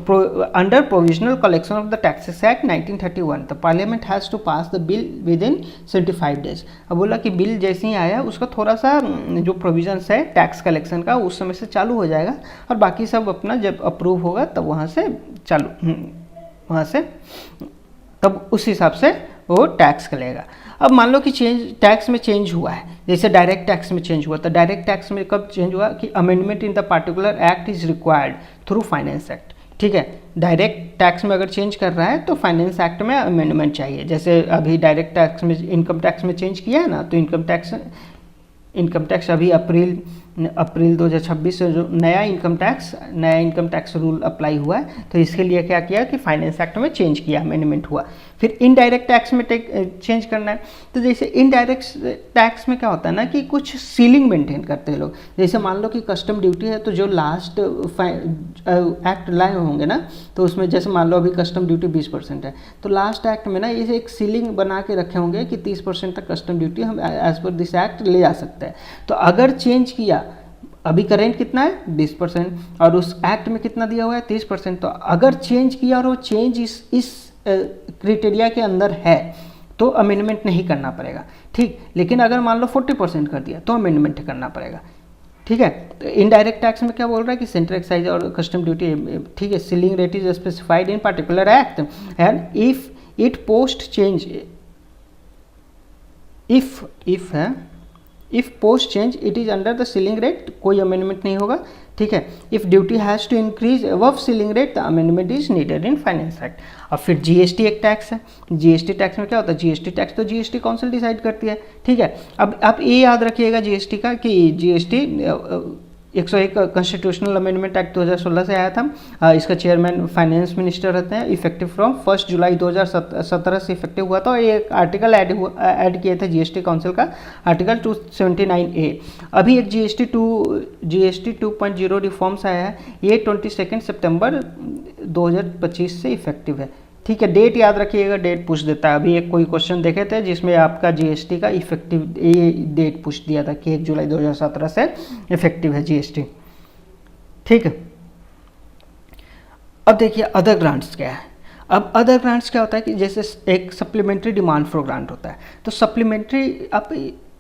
under provisional collection of the taxes act 1931 the parliament has to pass the bill within 75 days. अब बोला कि बिल जैसे ही आया उसका थोड़ा सा जो प्रोविजंस है टैक्स कलेक्शन का उस समय से चालू हो जाएगा, और बाकी सब अपना जब अप्रूव होगा तब वहाँ से तब उस हिसाब से वो टैक्स करेगा। अब मान लो कि टैक्स में चेंज हुआ है, जैसे डायरेक्ट टैक्स में चेंज हुआ, तो डायरेक्ट टैक्स में कब चेंज हुआ कि amendment in the particular act is required through finance act. ठीक है, डायरेक्ट टैक्स में अगर चेंज कर रहा है तो फाइनेंस एक्ट में अमेंडमेंट चाहिए। जैसे अभी डायरेक्ट टैक्स में इनकम टैक्स में चेंज किया है ना, तो इनकम टैक्स अभी अप्रैल 2026 से जो नया इनकम टैक्स रूल अप्लाई हुआ है, तो इसके लिए क्या किया कि फाइनेंस एक्ट में चेंज किया, अमेंडमेंट हुआ। फिर इनडायरेक्ट टैक्स में चेंज करना है, तो जैसे इनडायरेक्ट टैक्स में क्या होता है ना कि कुछ सीलिंग मेंटेन करते हैं लोग। जैसे मान लो कि कस्टम ड्यूटी है, तो जो लास्ट एक्ट लाए होंगे ना, तो उसमें जैसे मान लो अभी कस्टम ड्यूटी 20% है, तो लास्ट एक्ट में ना ये एक सीलिंग बना के रखे होंगे कि 30% तक कस्टम ड्यूटी हम एज पर दिस एक्ट ले जा सकते हैं। तो अगर चेंज किया, अभी करेंट कितना है 20%, और उस एक्ट में कितना दिया हुआ है 30%, तो अगर चेंज किया और वो चेंज इस क्राइटेरिया के अंदर है तो अमेंडमेंट नहीं करना पड़ेगा। ठीक, लेकिन अगर मान लो 40% कर दिया तो अमेंडमेंट करना पड़ेगा। ठीक है, तो इनडायरेक्ट टैक्स में क्या बोल रहा है कि सेंट्रल एक्साइज और कस्टम ड्यूटी, ठीक है, ceiling rate is specified in particular act and if it post change if post change it is under the ceiling rate, कोई अमेंडमेंट नहीं होगा। ठीक है, if duty has to increase above ceiling rate the amendment is needed in finance act. अब फिर GST एक tax है, GST tax में क्या होता है, जीएसटी टैक्स तो जीएसटी काउंसिल डिसाइड करती है। ठीक है, अब आप ये याद रखिएगा जीएसटी का कि जीएसटी 101 कॉन्स्टिट्यूशनल अमेंडमेंट एक्ट 2016 से आया था। इसका चेयरमैन फाइनेंस मिनिस्टर रहते हैं। इफेक्टिव फ्रॉम 1 जुलाई 2017 से इफेक्टिव हुआ था, और एक आर्टिकल ऐड किए थे जीएसटी काउंसिल का, आर्टिकल 279A। अभी एक जीएसटी 2.0 रिफॉर्म्स आया है, ये 22 सितंबर 2025 से इफेक्टिव है। ठीक है, डेट याद रखिएगा, डेट पूछ देता है। अभी एक कोई क्वेश्चन देखे थे जिसमें आपका जीएसटी का इफेक्टिव ये डेट पूछ दिया था कि 1 जुलाई 2017 से इफेक्टिव है जीएसटी। ठीक है, अब देखिए अदर ग्रांट्स क्या है। अब अदर ग्रांट्स क्या होता है कि जैसे एक सप्लीमेंट्री डिमांड फॉर ग्रांट होता है, तो सप्लीमेंट्री आप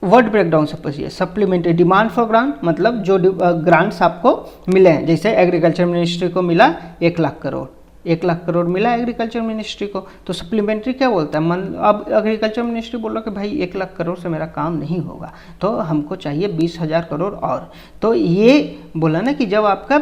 वर्ड ब्रेकडाउन समझिए। सप्लीमेंट्री डिमांड फॉर ग्रांट मतलब जो ग्रांट्स आपको मिले हैं, जैसे एग्रीकल्चर मिनिस्ट्री को मिला 1 लाख करोड़, 1 लाख करोड़ मिला एग्रीकल्चर मिनिस्ट्री को, तो सप्लीमेंट्री क्या बोलता है, अब एग्रीकल्चर मिनिस्ट्री बोल रहा कि भाई 1 लाख करोड़ से मेरा काम नहीं होगा, तो हमको चाहिए 20,000 करोड़ और। तो ये बोला ना कि जब आपका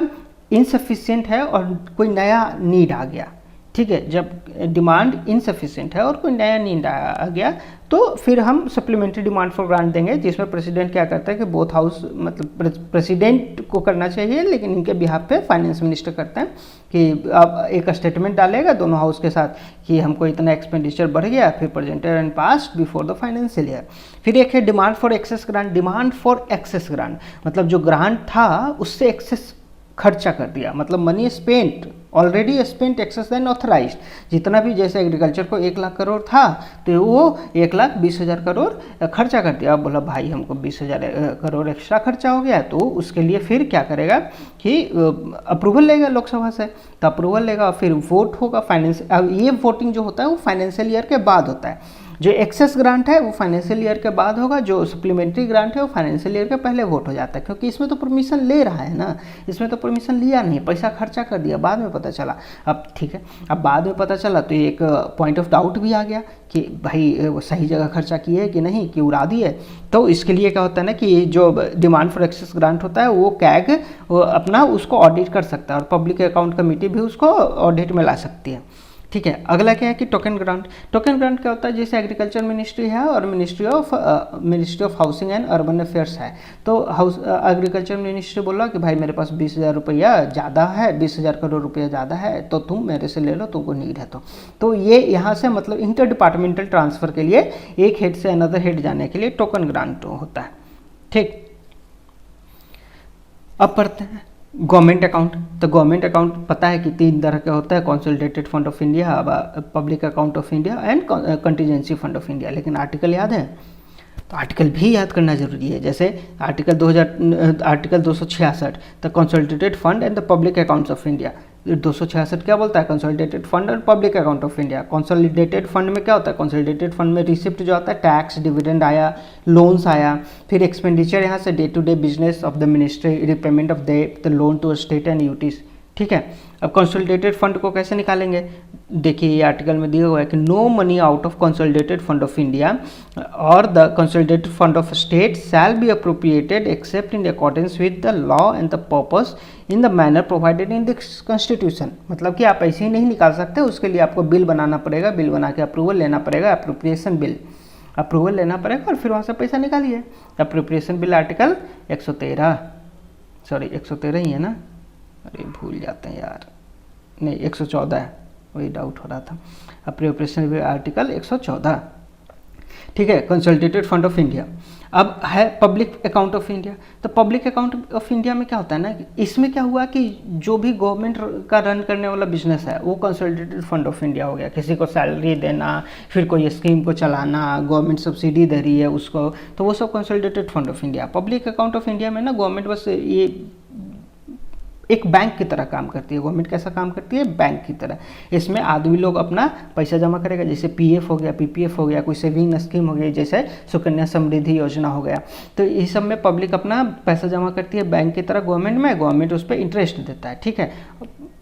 इनसफिशिएंट है और कोई नया नीड आ गया, ठीक है, जब डिमांड इनसफिशिएंट है और कोई नया नीड आ गया, तो फिर हम सप्लीमेंट्री डिमांड फॉर ग्रांट देंगे, जिसमें प्रेसिडेंट क्या करता है कि बोथ हाउस, मतलब प्रेसिडेंट को करना चाहिए, लेकिन इनके बिहाफ पे फाइनेंस मिनिस्टर करते हैं कि अब एक स्टेटमेंट डालेगा दोनों हाउस के साथ कि हमको इतना एक्सपेंडिचर बढ़ गया, फिर presented and passed before the financial year. फिर एक है demand for excess grant. Demand for excess grant मतलब जो ग्रांट था उससे एक्सेस खर्चा कर दिया, मतलब money spent, already spent excess then authorised. जितना भी, जैसे एग्रीकल्चर को 1 लाख करोड़ था तो वो 1,20,000 करोड़ खर्चा कर दिया। अब बोला भाई हमको 20,000 करोड़ एक्स्ट्रा खर्चा हो गया, तो उसके लिए फिर क्या करेगा कि अप्रूवल लेगा लोकसभा से, तो अप्रूवल लेगा और फिर वोट होगा फाइनेंस। अब ये वोटिंग जो होता है वो फाइनेंशियल ईयर के बाद होता है। जो एक्सेस ग्रांट है वो फाइनेंशियल ईयर के बाद होगा, जो सप्लीमेंट्री ग्रांट है वो फाइनेंशियल ईयर के पहले वोट हो जाता है, क्योंकि इसमें तो परमिशन ले रहा है ना, इसमें तो परमिशन लिया नहीं, पैसा खर्चा कर दिया, बाद में पता चला। अब ठीक है, अब बाद में पता चला तो एक पॉइंट ऑफ डाउट भी आ गया कि भाई वो सही जगह खर्चा किए है कि नहीं, कि उड़ा दिए। तो इसके लिए क्या होता है ना कि जो डिमांड फॉर एक्सेस ग्रांट होता है वो कैग वो अपना उसको ऑडिट कर सकता है, और पब्लिक अकाउंट कमेटी भी उसको ऑडिट में ला सकती है। ठीक है। अगला क्या है कि टोकन ग्रांट। टोकन ग्रांट क्या होता है, जैसे एग्रीकल्चर मिनिस्ट्री है और ministry of housing and urban affairs है। तो एग्रीकल्चर मिनिस्ट्री बोला कि भाई मेरे पास 20,000 रुपया ज़्यादा है, 20,000 करोड़ रुपया ज़्यादा है, तो तुम मेरे से ले लो, तुमको नीड है तो ये यहाँ से मतलब इंटर डिपार्टमेंटल ट्रांसफ़र के लिए एक हेड से अनदर हेड जाने के लिए टोकन ग्रांट होता है। ठीक, अब पढ़ते हैं गवर्नमेंट अकाउंट। तो गवर्नमेंट अकाउंट पता है कि 3 तरह का होता है, consolidated fund of India, public account of India and contingency fund of India. लेकिन आर्टिकल याद है, तो आर्टिकल भी याद करना जरूरी है। जैसे article 266, the consolidated fund and the public accounts of India. 266 क्या बोलता है, कंसोलिडेटेड फंड और public account of India. Consolidated fund में क्या होता है, कंसोलिडेटेड फंड में रिसिप्ट जो आता है, टैक्स, डिविडेंड आया, लोन्स आया, फिर एक्सपेंडिचर यहाँ से day to day business of the ministry, repayment of the loan to state and UTs. ठीक है। अब कंसोलिडेटेड फंड को कैसे निकालेंगे, देखिए ये आर्टिकल में दिया हुआ है कि no money out of consolidated fund of India और the consolidated fund of state shall be appropriated except in accordance with the law and the purpose in the manner provided in the constitution. मतलब कि आप ऐसे ही नहीं निकाल सकते, उसके लिए आपको बिल बनाना पड़ेगा, बिल बना के अप्रूवल लेना पड़ेगा, अप्रोप्रिएशन बिल अप्रूवल लेना पड़ेगा और फिर वहाँ से पैसा निकालिए। अप्रोप्रिएशन बिल आर्टिकल 113 ही है ना, अरे भूल जाते हैं यार, नहीं 114 है, वही डाउट हो रहा था। Appropriation bill article 114। ठीक है। Consolidated fund of India. अब है पब्लिक अकाउंट ऑफ इंडिया। तो पब्लिक अकाउंट ऑफ इंडिया में क्या होता है ना, इसमें क्या हुआ कि जो भी गवर्नमेंट का रन करने वाला बिजनेस है वो कंसोलिडेटेड फंड ऑफ इंडिया हो गया। किसी को सैलरी देना, फिर कोई स्कीम को चलाना, गवर्नमेंट सब्सिडी दे रही है उसको, तो वो सब consolidated fund of India. Public account of India में ना गवर्नमेंट बस ये एक बैंक की तरह काम करती है। गवर्नमेंट कैसा काम करती है, बैंक की तरह। इसमें आदमी लोग अपना पैसा जमा करेगा, जैसे पीएफ हो गया, पीपीएफ हो गया, कोई सेविंग स्कीम हो गई, जैसे सुकन्या समृद्धि योजना हो गया। तो इस सब में पब्लिक अपना पैसा जमा करती है बैंक की तरह गवर्नमेंट में, गवर्नमेंट उस पर इंटरेस्ट देता है। ठीक है,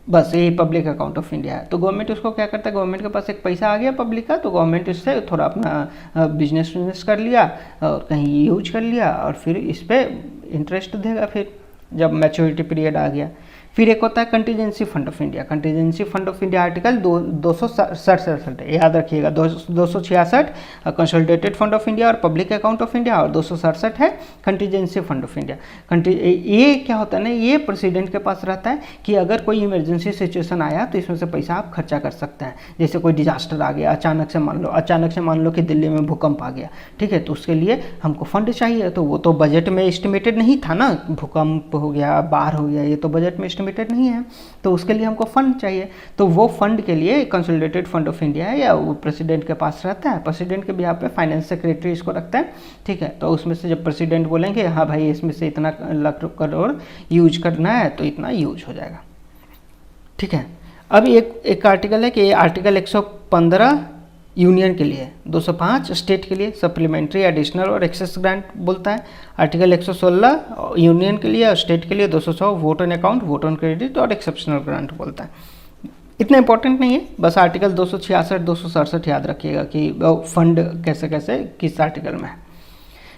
बस यही पब्लिक अकाउंट ऑफ इंडिया है। तो गवर्नमेंट उसको क्या करता है, गवर्नमेंट के पास एक पैसा आ गया पब्लिक का, तो गवर्नमेंट इससे थोड़ा अपना बिजनेस कर लिया और कहीं यूज कर लिया और फिर इस पर इंटरेस्ट देगा फिर जब मैच्योरिटी पीरियड आ गया। फिर एक होता है contingency fund of India. Contingency fund of India article 267 याद रखिएगा, 266 कंसोलिडेटेड फंड ऑफ इंडिया और पब्लिक अकाउंट ऑफ इंडिया, और 267 है कंटीजेंसी फंड ऑफ इंडिया। ये क्या होता है ना, ये प्रेसिडेंट के पास रहता है कि अगर कोई इमरजेंसी सिचुएशन आया तो इसमें से पैसा आप खर्चा कर सकते हैं। जैसे कोई डिजास्टर आ गया अचानक से मान लो कि दिल्ली में भूकंप आ गया, ठीक है, तो उसके लिए हमको फंड चाहिए। तो वो तो बजट में एस्टिमेटेड नहीं था ना, भूकंप हो गया, बाढ़ हो गया, ये तो बजट में एस्टिमेटेड नहीं है, तो उसके लिए हमको फंड चाहिए। तो वो फंड के लिए कंसोलिडेटेड फंड ऑफ इंडिया है या वो प्रेसिडेंट के पास रहता है। प्रेसिडेंट के बिहाफ पे फाइनेंस सेक्रेटरी इसको रखता है। ठीक है, तो उसमें से जब प्रेसिडेंट बोलेंगे हाँ भाई इसमें से इतना लाख करोड़ यूज करना है तो इतना यूज हो जाएगा। ठीक है, अब एक आर्टिकल है कि आर्टिकल 115 यूनियन के लिए, 205 स्टेट के लिए सप्लीमेंट्री, एडिशनल और एक्सेस ग्रांट बोलता है। आर्टिकल 116 यूनियन के लिए और स्टेट के लिए, 206 vote on account, vote on credit और एक्सेप्शनल ग्रांट बोलता है। इतना इंपॉर्टेंट नहीं है, बस आर्टिकल 266 267 याद रखिएगा कि फंड कैसे कैसे किस आर्टिकल में है।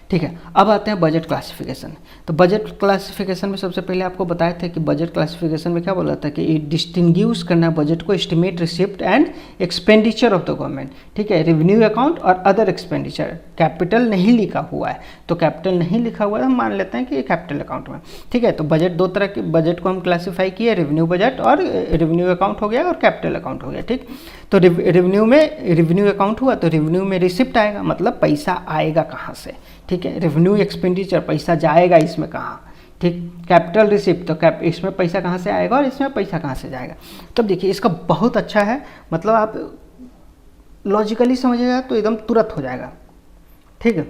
ठीक है, अब आते हैं बजट क्लासिफिकेशन। तो बजट क्लासिफिकेशन में सबसे पहले आपको बताया था कि बजट क्लासिफिकेशन में क्या बोला था कि डिस्टिंग्विश करना है बजट को estimate, receipt and expenditure of the government. ठीक है, रेवेन्यू अकाउंट और अदर एक्सपेंडिचर। कैपिटल नहीं लिखा हुआ है, तो कैपिटल नहीं लिखा हुआ है हम मान लेते हैं कि ये कैपिटल अकाउंट में। ठीक है, तो बजट दो तरह के बजट को हम क्लासीफाई किए, रेवेन्यू बजट और रेवेन्यू अकाउंट हो गया और कैपिटल अकाउंट हो गया। ठीक, तो रेवेन्यू में रेवेन्यू अकाउंट हुआ तो रेवेन्यू में रिसिप्ट आएगा, मतलब पैसा आएगा कहाँ से। ठीक है, रेवेन्यू एक्सपेंडिचर पैसा जाएगा इसमें कहाँ। ठीक, कैपिटल रिसिप्ट तो इसमें पैसा कहाँ से आएगा और इसमें पैसा कहाँ से जाएगा। तब देखिए इसका बहुत अच्छा है, मतलब आप लॉजिकली समझिएगा तो एकदम तुरंत हो जाएगा। ठीक है,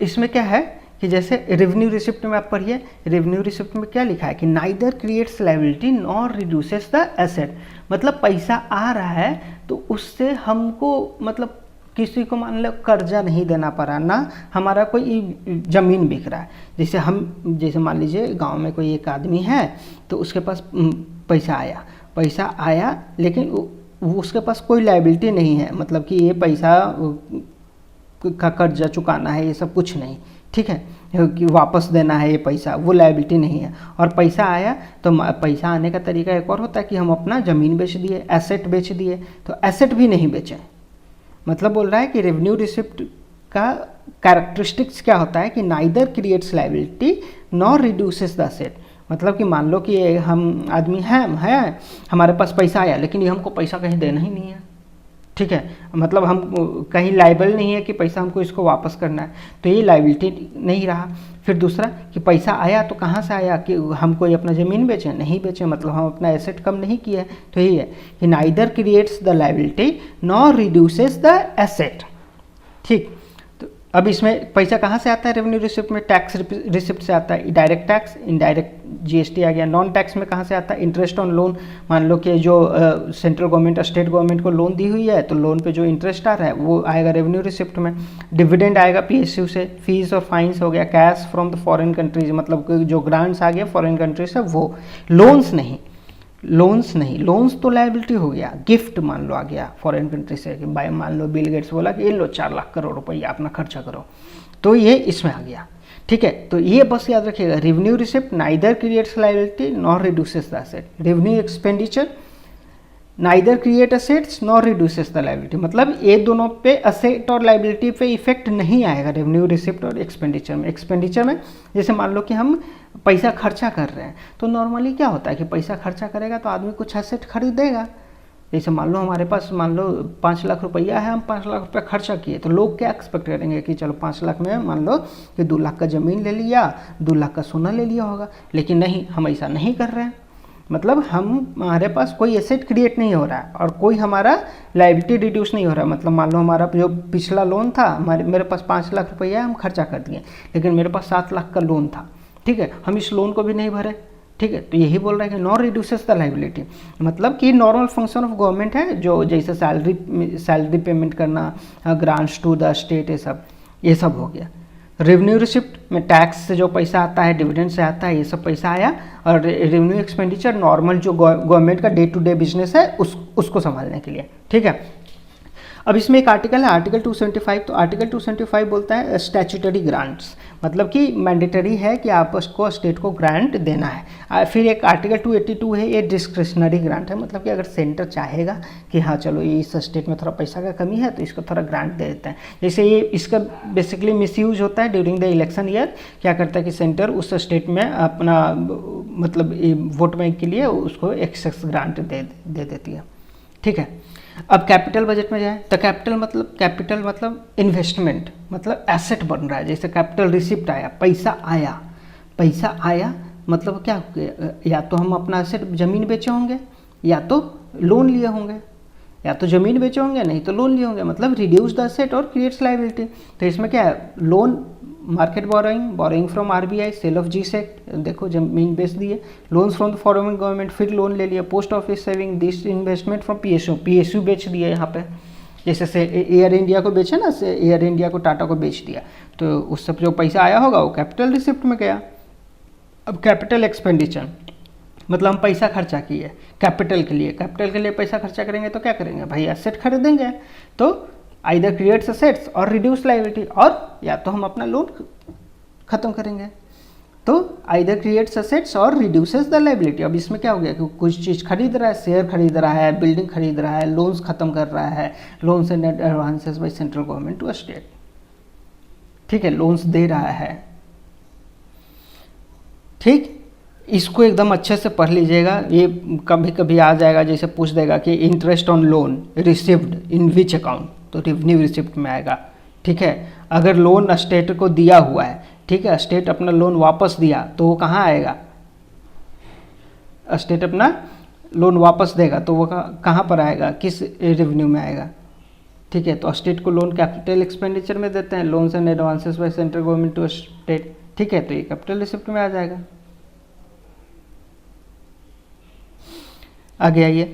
इसमें क्या है कि जैसे रेवेन्यू रिसिप्ट में आप पढ़िए, रेवेन्यू रिसिप्ट में क्या लिखा है कि neither creates liability nor reduces the asset. मतलब पैसा आ रहा है तो उससे हमको मतलब किसी को मान लो कर्जा नहीं देना पड़ा ना, हमारा कोई ज़मीन बिक रहा है। जैसे मान लीजिए गांव में कोई एक आदमी है तो उसके पास पैसा आया लेकिन उसके पास कोई लायबिलिटी नहीं है, मतलब कि ये पैसा का कर्जा चुकाना है, ये सब कुछ नहीं। ठीक है, कि वापस देना है ये पैसा, वो लायबिलिटी नहीं है। और पैसा आया तो पैसा आने का तरीका एक और होता है कि हम अपना ज़मीन बेच दिए, एसेट बेच दिए, तो एसेट भी नहीं बेचें। मतलब बोल रहा है कि रेवेन्यू रिसिप्ट का कैरेक्टरिस्टिक्स क्या होता है कि neither creates liability nor reduces the asset. मतलब कि मान लो कि हम आदमी है हमारे पास पैसा आया, लेकिन ये हमको पैसा कहीं देना ही नहीं है, ठीक है, मतलब हम कहीं लाइबल नहीं है कि पैसा हमको इसको वापस करना है, तो ये लाइबिलिटी नहीं रहा। फिर दूसरा कि पैसा आया तो कहाँ से आया, कि हम कोई अपना ज़मीन बेचें, नहीं बेचें, मतलब हम अपना एसेट कम नहीं किए। तो यही है कि neither creates the liability nor reduces the asset. ठीक, तो अब इसमें पैसा कहाँ से आता है रेवेन्यू रिसिप्ट में? टैक्स रिसिप्ट से आता है, डायरेक्ट टैक्स, इनडायरेक्ट जीएसटी आ गया। नॉन टैक्स में कहाँ से आता है? Interest on loan. मान लो कि जो सेंट्रल गवर्नमेंट और स्टेट गवर्नमेंट को लोन दी हुई है, तो लोन पे जो इंटरेस्ट आ रहा है वो आएगा रेवेन्यू रिसिप्ट में। डिविडेंड आएगा पीएसयू से। फीस और फाइन्स हो गया। Cash from the foreign countries, मतलब जो ग्रांट्स आ गया फॉरेन कंट्री से वो। लोन्स नहीं, लोन्स तो लायबिलिटी हो गया। गिफ्ट मान लो आ गया फॉरेन कंट्री से, कि भाई मान लो बिल गेट्स बोला कि ये लो 4 लाख करोड़ रुपया अपना खर्चा करो, तो ये इसमें आ गया। ठीक है, तो ये बस याद रखिएगा, revenue receipt neither creates liability nor reduces the asset. Revenue expenditure neither create assets nor reduces the liability. मतलब ये दोनों पे असेट और लायबिलिटी पे इफेक्ट नहीं आएगा रेवेन्यू रिसिप्ट और एक्सपेंडिचर में। एक्सपेंडिचर में जैसे मान लो कि हम पैसा खर्चा कर रहे हैं, तो नॉर्मली क्या होता है कि पैसा खर्चा करेगा तो आदमी कुछ एसेट खरीदेगा। जैसे मान लो हमारे पास मान लो 5 लाख रुपया है, हम 5 लाख रुपया खर्चा किए, तो लोग क्या एक्सपेक्ट करेंगे कि चलो 5 लाख में मान लो कि 2 लाख का ज़मीन ले लिया, 2 लाख का सोना ले लिया होगा। लेकिन नहीं, हम ऐसा नहीं कर रहे हैं। मतलब हमारे पास कोई एसेट क्रिएट नहीं हो रहा है और कोई हमारा लायबिलिटी रिड्यूस नहीं हो रहा है। मतलब मान लो हमारा जो पिछला लोन था, मेरे पास 5 लाख रुपया है, हम खर्चा कर दिए, लेकिन मेरे पास 7 लाख का लोन था, ठीक है, हम इस लोन को भी नहीं भरे, ठीक है। तो यही बोल रहा है कि नॉट रिड्यूसेस द लायबिलिटी। मतलब कि नॉर्मल फंक्शन ऑफ गवर्नमेंट है, जो जैसे सैलरी पेमेंट करना, ग्रांट्स टू द स्टेट, ये सब हो गया। रेवेन्यू रिसिप्ट में टैक्स से जो पैसा आता है, डिविडेंड से आता है, ये सब पैसा आया। और रेवेन्यू एक्सपेंडिचर नॉर्मल जो गवर्नमेंट का डे टू डे बिजनेस है उसको संभालने के लिए, ठीक है। अब इसमें एक आर्टिकल है, आर्टिकल 275। तो आर्टिकल 275 बोलता है स्टैट्यूटरी ग्रांट्स, मतलब कि मैंडेटरी है कि आप उसको स्टेट को ग्रांट देना है। फिर एक आर्टिकल 282 है, ये डिस्क्रिशनरी ग्रांट है, मतलब कि अगर सेंटर चाहेगा कि हाँ चलो ये इस स्टेट में थोड़ा पैसा का कमी है तो इसको थोड़ा ग्रांट दे देते हैं। जैसे ये इसका बेसिकली मिसयूज होता है ड्यूरिंग द इलेक्शन ईयर। क्या करता है कि सेंटर उस स्टेट में अपना मतलब वोट बैंक के लिए उसको एक्सेस ग्रांट दे देती है, ठीक है। अब कैपिटल बजट में जाए तो कैपिटल मतलब इन्वेस्टमेंट, मतलब एसेट बन रहा है। जैसे कैपिटल रिसिप्ट आया, पैसा आया मतलब क्या, या तो हम अपना एसेट ज़मीन बेचे होंगे, या तो लोन लिए होंगे, या तो ज़मीन बेचे होंगे, नहीं तो लोन लिए होंगे। मतलब रिड्यूस द एसेट और क्रिएट्स लायबिलिटी। तो इसमें क्या है, loan, market borrowing from RBI, sale of G-sec, देखो जमीन बेच दिए, loans from the foreign government, फिर लोन ले लिया, post office saving, disinvestment from PSU बेच दिया यहाँ पे। जैसे से एयर इंडिया को बेचे ना, से एयर इंडिया को टाटा को बेच दिया, तो उस सब जो पैसा आया होगा वो कैपिटल रिसिप्ट में गया। अब कैपिटल एक्सपेंडिचर मतलब हम पैसा खर्चा किए कैपिटल के लिए पैसा खर्चा करेंगे तो क्या करेंगे भाई, एसेट खरीदेंगे। तो आइदर क्रिएट्स एसेट्स और रिड्यूस लायबिलिटी, और या तो हम अपना लोन खत्म करेंगे। तो आइदर क्रिएट्स एसेट्स और रिड्यूसेस द लायबिलिटी। अब इसमें क्या हो गया कि कुछ चीज़ खरीद रहा है, शेयर खरीद रहा है, बिल्डिंग खरीद रहा है, लोन्स खत्म कर रहा है, loans and advances by central government to state, ठीक है, लोन्स दे रहा है, ठीक। इसको एकदम अच्छे से पढ़ लीजिएगा, ये कभी कभी आ जाएगा, जैसे पूछ देगा कि interest on loan received in which account, तो रेवेन्यू रिसिप्ट में आएगा, ठीक है। अगर लोन स्टेट को दिया हुआ है, ठीक है, स्टेट अपना लोन वापस दिया तो वो कहाँ आएगा, स्टेट अपना लोन वापस देगा तो वो कहाँ पर आएगा, किस रेवेन्यू में आएगा, ठीक है। तो स्टेट को लोन कैपिटल एक्सपेंडिचर में देते हैं, loans and advances by central government to state, ठीक है, तो ये कैपिटल रिसिप्ट में आ जाएगा। आगे आइए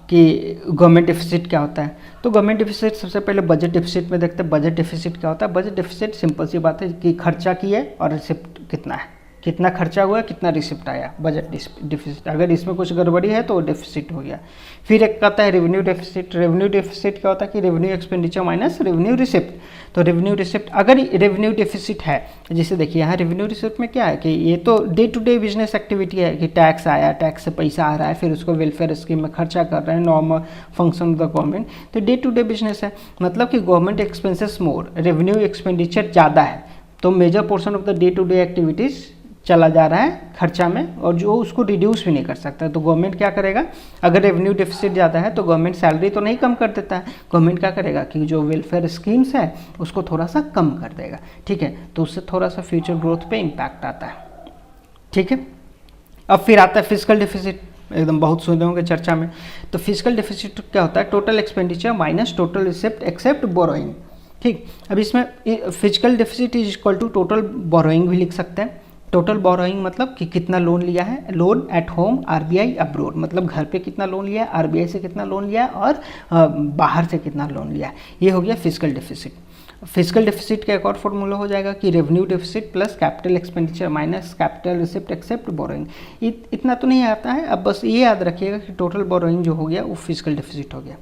कि गवर्नमेंट डिफिसिट क्या होता है। तो गवर्नमेंट डिफिसिट सबसे पहले बजट डिफिसिट में देखते हैं। बजट डिफिसिट क्या होता है? बजट डिफिसिट सिंपल सी बात है कि खर्चा किए और रिसिप्ट कितना है, कितना खर्चा हुआ, कितना रिसिप्ट आया, बजट डिफिसिट। अगर इसमें कुछ गड़बड़ी है तो डिफिसिट हो गया। फिर एक कहता है रेवेन्यू डिफिसिट। रेवेन्यू डिफिसिट क्या होता है कि revenue expenditure minus revenue receipt. तो रेवेन्यू रिसिप्ट, अगर रेवेन्यू डेफिसिट है, जैसे देखिए यहाँ रेवेन्यू रिसिप्ट में क्या है कि ये तो day to day business activity है कि टैक्स आया, टैक्स से पैसा आ रहा है, फिर उसको वेलफेयर स्कीम में खर्चा कर रहे हैं, normal function of the government, तो डे टू डे बिजनेस है, मतलब कि government expenses more, revenue expenditure ज़्यादा है, तो major portion of the day to day activities चला जा रहा है खर्चा में, और जो उसको रिड्यूस भी नहीं कर सकता। तो गवर्नमेंट क्या करेगा, अगर रेवेन्यू डेफिसिट ज़्यादा है तो गवर्नमेंट सैलरी तो नहीं कम कर देता है, गवर्नमेंट क्या करेगा कि जो वेलफेयर स्कीम्स है उसको थोड़ा सा कम कर देगा, ठीक है, तो उससे थोड़ा सा फ्यूचर ग्रोथ पे इम्पैक्ट आता है, ठीक है। अब फिर आता है फिजिकल डेफिसिट, एकदम बहुत सुने होंगे चर्चा में। तो फिजिकल डेफिसिट क्या होता है, total expenditure minus total receipt except borrowing, ठीक। अब इसमें fiscal deficit is equal to total borrowing भी लिख सकते हैं। टोटल बोरोइंग मतलब कि कितना लोन लिया है, loan at home, RBI, abroad, मतलब घर पे कितना लोन लिया है, आरबीआई से कितना लोन लिया है, और बाहर से कितना लोन लिया है, ये हो गया फिजिकल डेफिसिट। फिजिकल डेफिसिट का एक और फॉर्मूला हो जाएगा कि revenue deficit plus capital expenditure minus capital receipt except borrowing. इतना तो नहीं आता है, अब बस ये याद रखिएगा कि टोटल बोरोइंग जो हो गया वो फिजिकल डेफिसिट हो गया,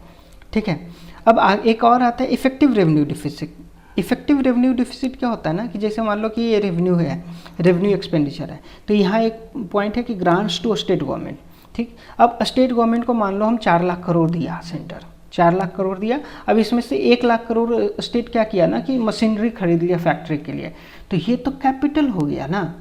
ठीक है। अब एक और आता है effective revenue deficit. Effective revenue deficit क्या होता है ना कि जैसे मान लो कि ये रेवेन्यू है, रेवेन्यू एक्सपेंडिचर है, तो यहाँ एक पॉइंट है कि ग्रांट्स टू स्टेट गवर्नमेंट, ठीक। अब स्टेट गवर्नमेंट को मान लो हम 4 लाख करोड़ दिया, सेंटर 4 लाख करोड़ दिया, अब इसमें से 1 लाख करोड़ स्टेट क्या किया ना कि मशीनरी खरीद लिया फैक्ट्री के लिए, तो ये तो कैपिटल हो गया ना,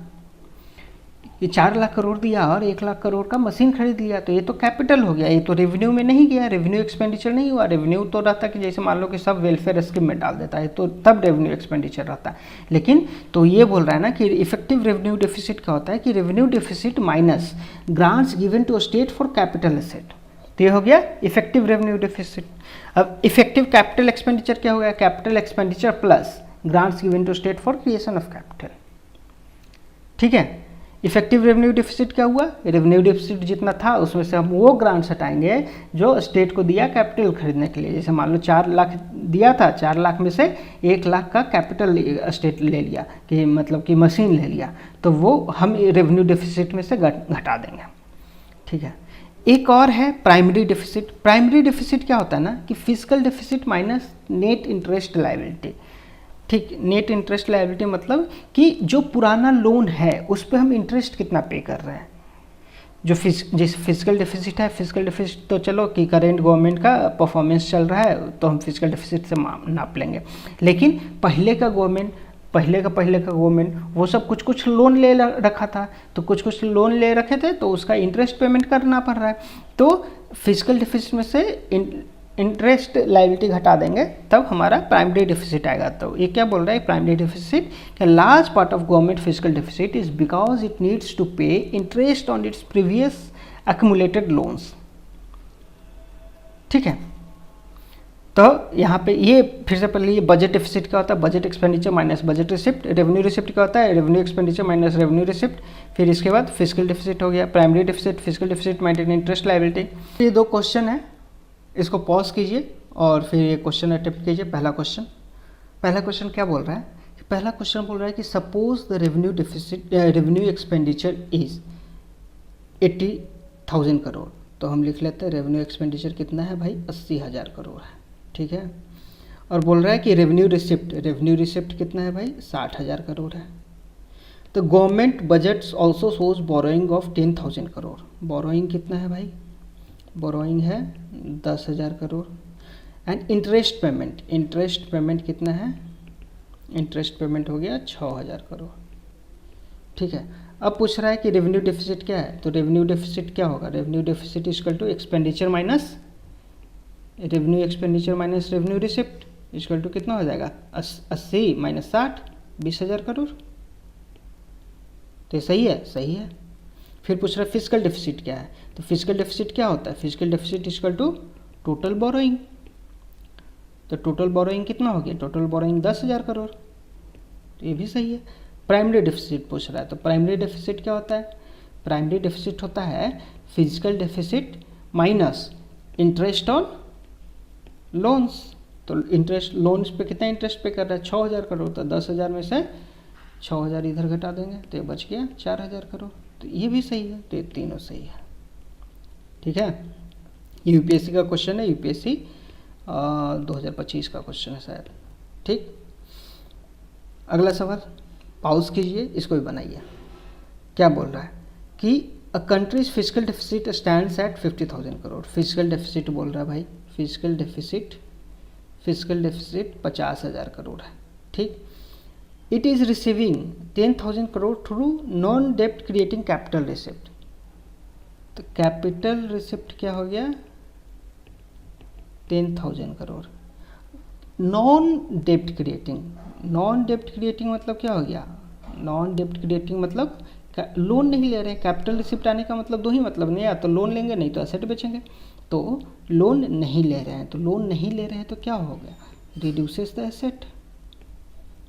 ये 4 लाख करोड़ दिया और 1 लाख करोड़ का मशीन खरीद लिया, तो ये तो कैपिटल हो गया, ये तो रेवेन्यू में नहीं गया, रेवेन्यू एक्सपेंडिचर नहीं हुआ। रेवेन्यू तो रहता कि जैसे मान लो कि सब वेलफेयर स्कीम में डाल देता है, तो तब रेवेन्यू एक्सपेंडिचर रहता है। लेकिन तो ये बोल रहा है ना कि इफेक्टिव रेवेन्यू डेफिसिट क्या होता है कि revenue deficit minus grants given to state for capital asset, तो ये हो गया इफेक्टिव रेवेन्यू डेफिसिट। अब इफेक्टिव कैपिटल एक्सपेंडिचर क्या हो गया, capital expenditure plus grants given to state for creation of capital, ठीक है। इफेक्टिव रेवेन्यू डेफिसिट क्या हुआ, रेवेन्यू डेफिसिट जितना था उसमें से हम वो ग्रांट्स हटाएंगे जो स्टेट को दिया कैपिटल खरीदने के लिए, जैसे मान लो 4 लाख दिया था, 4 लाख में से 1 लाख का कैपिटल स्टेट ले लिया कि मतलब कि मशीन ले लिया, तो वो हम रेवेन्यू डेफिसिट में से घटा देंगे, ठीक है। एक और है प्राइमरी डेफिसिट। प्राइमरी डेफिसिट क्या होता है ना कि physical deficit minus net interest liability, ठीक। नेट इंटरेस्ट लायबिलिटी मतलब कि जो पुराना लोन है उस पर हम इंटरेस्ट कितना पे कर रहे हैं, जो जैसे फिजिकल डेफिसिट है, फिजिकल डेफिसिट तो चलो कि करेंट गवर्नमेंट का परफॉर्मेंस चल रहा है तो हम फिजिकल डेफिसिट से नाप लेंगे, लेकिन पहले का गवर्नमेंट वो सब कुछ कुछ लोन ले रखा था, तो कुछ कुछ लोन ले रखे थे तो उसका इंटरेस्ट पेमेंट करना पड़ रहा है, तो फिजिकल डेफिसिट में से इंटरेस्ट लायबिलिटी घटा देंगे तब हमारा प्राइमरी डेफिसिट आएगा। तो ये क्या बोल रहा है प्राइमरी डेफिसिट, कि large part of government fiscal deficit is because it needs to pay interest on its previous accumulated loans, ठीक है। तो यहाँ पे ये फिर से पहले ये बजट डेफिसिट क्या होता है, budget expenditure minus budget receipt. Revenue receipt क्या होता है, revenue expenditure minus revenue receipt. फिर इसके बाद फिजिकल डेफिसिट हो गया, primary deficit, physical deficit minus interest liability. ये 2 क्वेश्चन है, इसको पॉज कीजिए और फिर ये क्वेश्चन अटेम्प्ट कीजिए। पहला क्वेश्चन क्या बोल रहा है, पहला क्वेश्चन बोल रहा है कि suppose the revenue deficit revenue expenditure is 80,000 crore, तो हम लिख लेते हैं रेवेन्यू एक्सपेंडिचर कितना है भाई 80,000 करोड़ है, ठीक है। और बोल रहा है कि रेवेन्यू रिसिप्ट कितना है भाई 60,000 करोड़ है। तो government budgets also shows borrowing of 10,000 crore, borrowing कितना है भाई, बोरोइंग है 10,000 करोड़। एंड इंटरेस्ट पेमेंट कितना है, इंटरेस्ट पेमेंट हो गया 6,000 करोड़, ठीक है। अब पूछ रहा है कि रेवेन्यू डेफिसिट क्या है, तो रेवेन्यू डेफिसिट क्या होगा, revenue deficit equal to expenditure minus revenue receipt equal to कितना हो जाएगा 80 माइनस 60, 20,000 करोड़। तो सही है। फिर पूछ रहा है फिजिकल डेफिसिट क्या है, तो फिजिकल डेफिसिट क्या होता है, fiscal deficit equal to total borrowing. तो टोटल बोरोइंग कितना हो गया, टोटल बोरोइंग 10,000 करोड़, तो ये भी सही है। प्राइमरी डेफिसिट पूछ रहा है, तो प्राइमरी डेफिसिट क्या होता है, प्राइमरी डेफिसिट होता है fiscal deficit minus interest on loans. तो इंटरेस्ट लोन्स पे कितना इंटरेस्ट पे कर रहा है 6,000 करोड़, तो 10,000 में से 6,000 इधर घटा देंगे तो ये बच गया 4,000 करोड़, तो ये भी सही है। तो ये तीनों सही है, ठीक है। यूपीएससी का क्वेश्चन है, यूपीएससी 2025 का क्वेश्चन है शायद, ठीक। अगला सवाल पॉज कीजिए, इसको भी बनाइए। क्या बोल रहा है कि a country's fiscal deficit stands at 50,000 crore. Fiscal deficit बोल रहा है भाई, फिजिकल डेफिसिट 50,000 करोड़ है, ठीक। It is receiving 10,000 crore through non डेप्ट क्रिएटिंग कैपिटल रिसिप्ट। तो कैपिटल रिसिप्ट क्या हो गया, 10,000 करोड़। नॉन डेप्ट क्रिएटिंग, नॉन डेप्ट क्रिएटिंग मतलब क्या हो गया, नॉन डेप्ट क्रिएटिंग मतलब लोन नहीं ले रहे हैं। कैपिटल रिसिप्ट आने का मतलब दो ही मतलब नहीं, या तो लोन लेंगे नहीं तो एसेट बेचेंगे। तो लोन नहीं ले रहे हैं, तो लोन नहीं ले रहे हैं तो क्या हो गया, रिड्यूसेस द एसेट,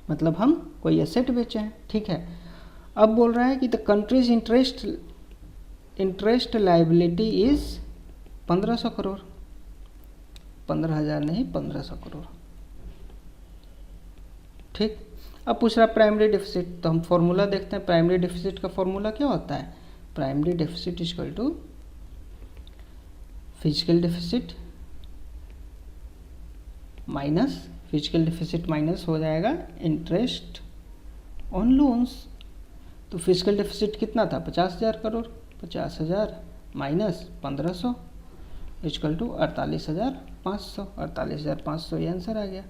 मतलब हम कोई एसेट बेचे हैं, ठीक है। अब बोल रहा है कि the countries interest liability is 1500 crore, 15,000 नहीं 1500 करोड़, ठीक। अब पूछ रहा प्राइमरी डेफिसिट, तो हम फॉर्मूला देखते हैं। प्राइमरी डेफिसिट का फॉर्मूला क्या होता है, primary deficit equal to fiscal deficit minus, fiscal deficit minus हो जाएगा इंटरेस्ट ऑन लोन्स। तो फिजिकल डेफिसिट कितना था, 50,000 करोड़, 50,000 माइनस 1500 इक्वल टू 48,500, 48,500 ये आंसर आ गया,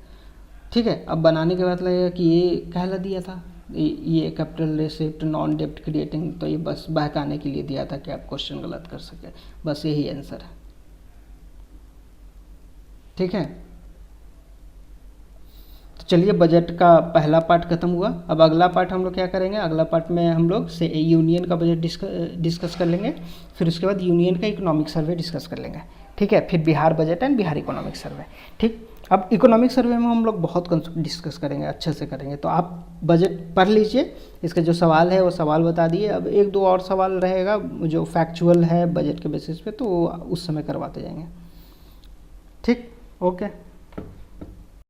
ठीक है। अब बनाने के बाद लगेगा कि ये कहला दिया था, ये कैपिटल रिसिप्ट नॉन डेप्ट क्रिएटिंग, तो ये बस बहकाने के लिए दिया था कि आप क्वेश्चन गलत कर सके, बस यही आंसर है, ठीक है। तो चलिए बजट का पहला पार्ट खत्म हुआ। अब अगला पार्ट हम लोग क्या करेंगे, अगला पार्ट में हम लोग से यूनियन का बजट डिस्कस कर लेंगे, फिर उसके बाद यूनियन का इकोनॉमिक सर्वे डिस्कस कर लेंगे, ठीक है। फिर Bihar budget and Bihar economic survey, ठीक। अब इकोनॉमिक सर्वे में हम लोग बहुत कंसेप्ट डिस्कस करेंगे, अच्छे से करेंगे। तो आप बजट पढ़ लीजिए, इसके जो सवाल है वो सवाल बता दिए। अब एक दो और सवाल रहेगा जो फैक्चुअल है बजट के बेसिस पे, तो उस समय करवाते जाएंगे, ठीक। ओके।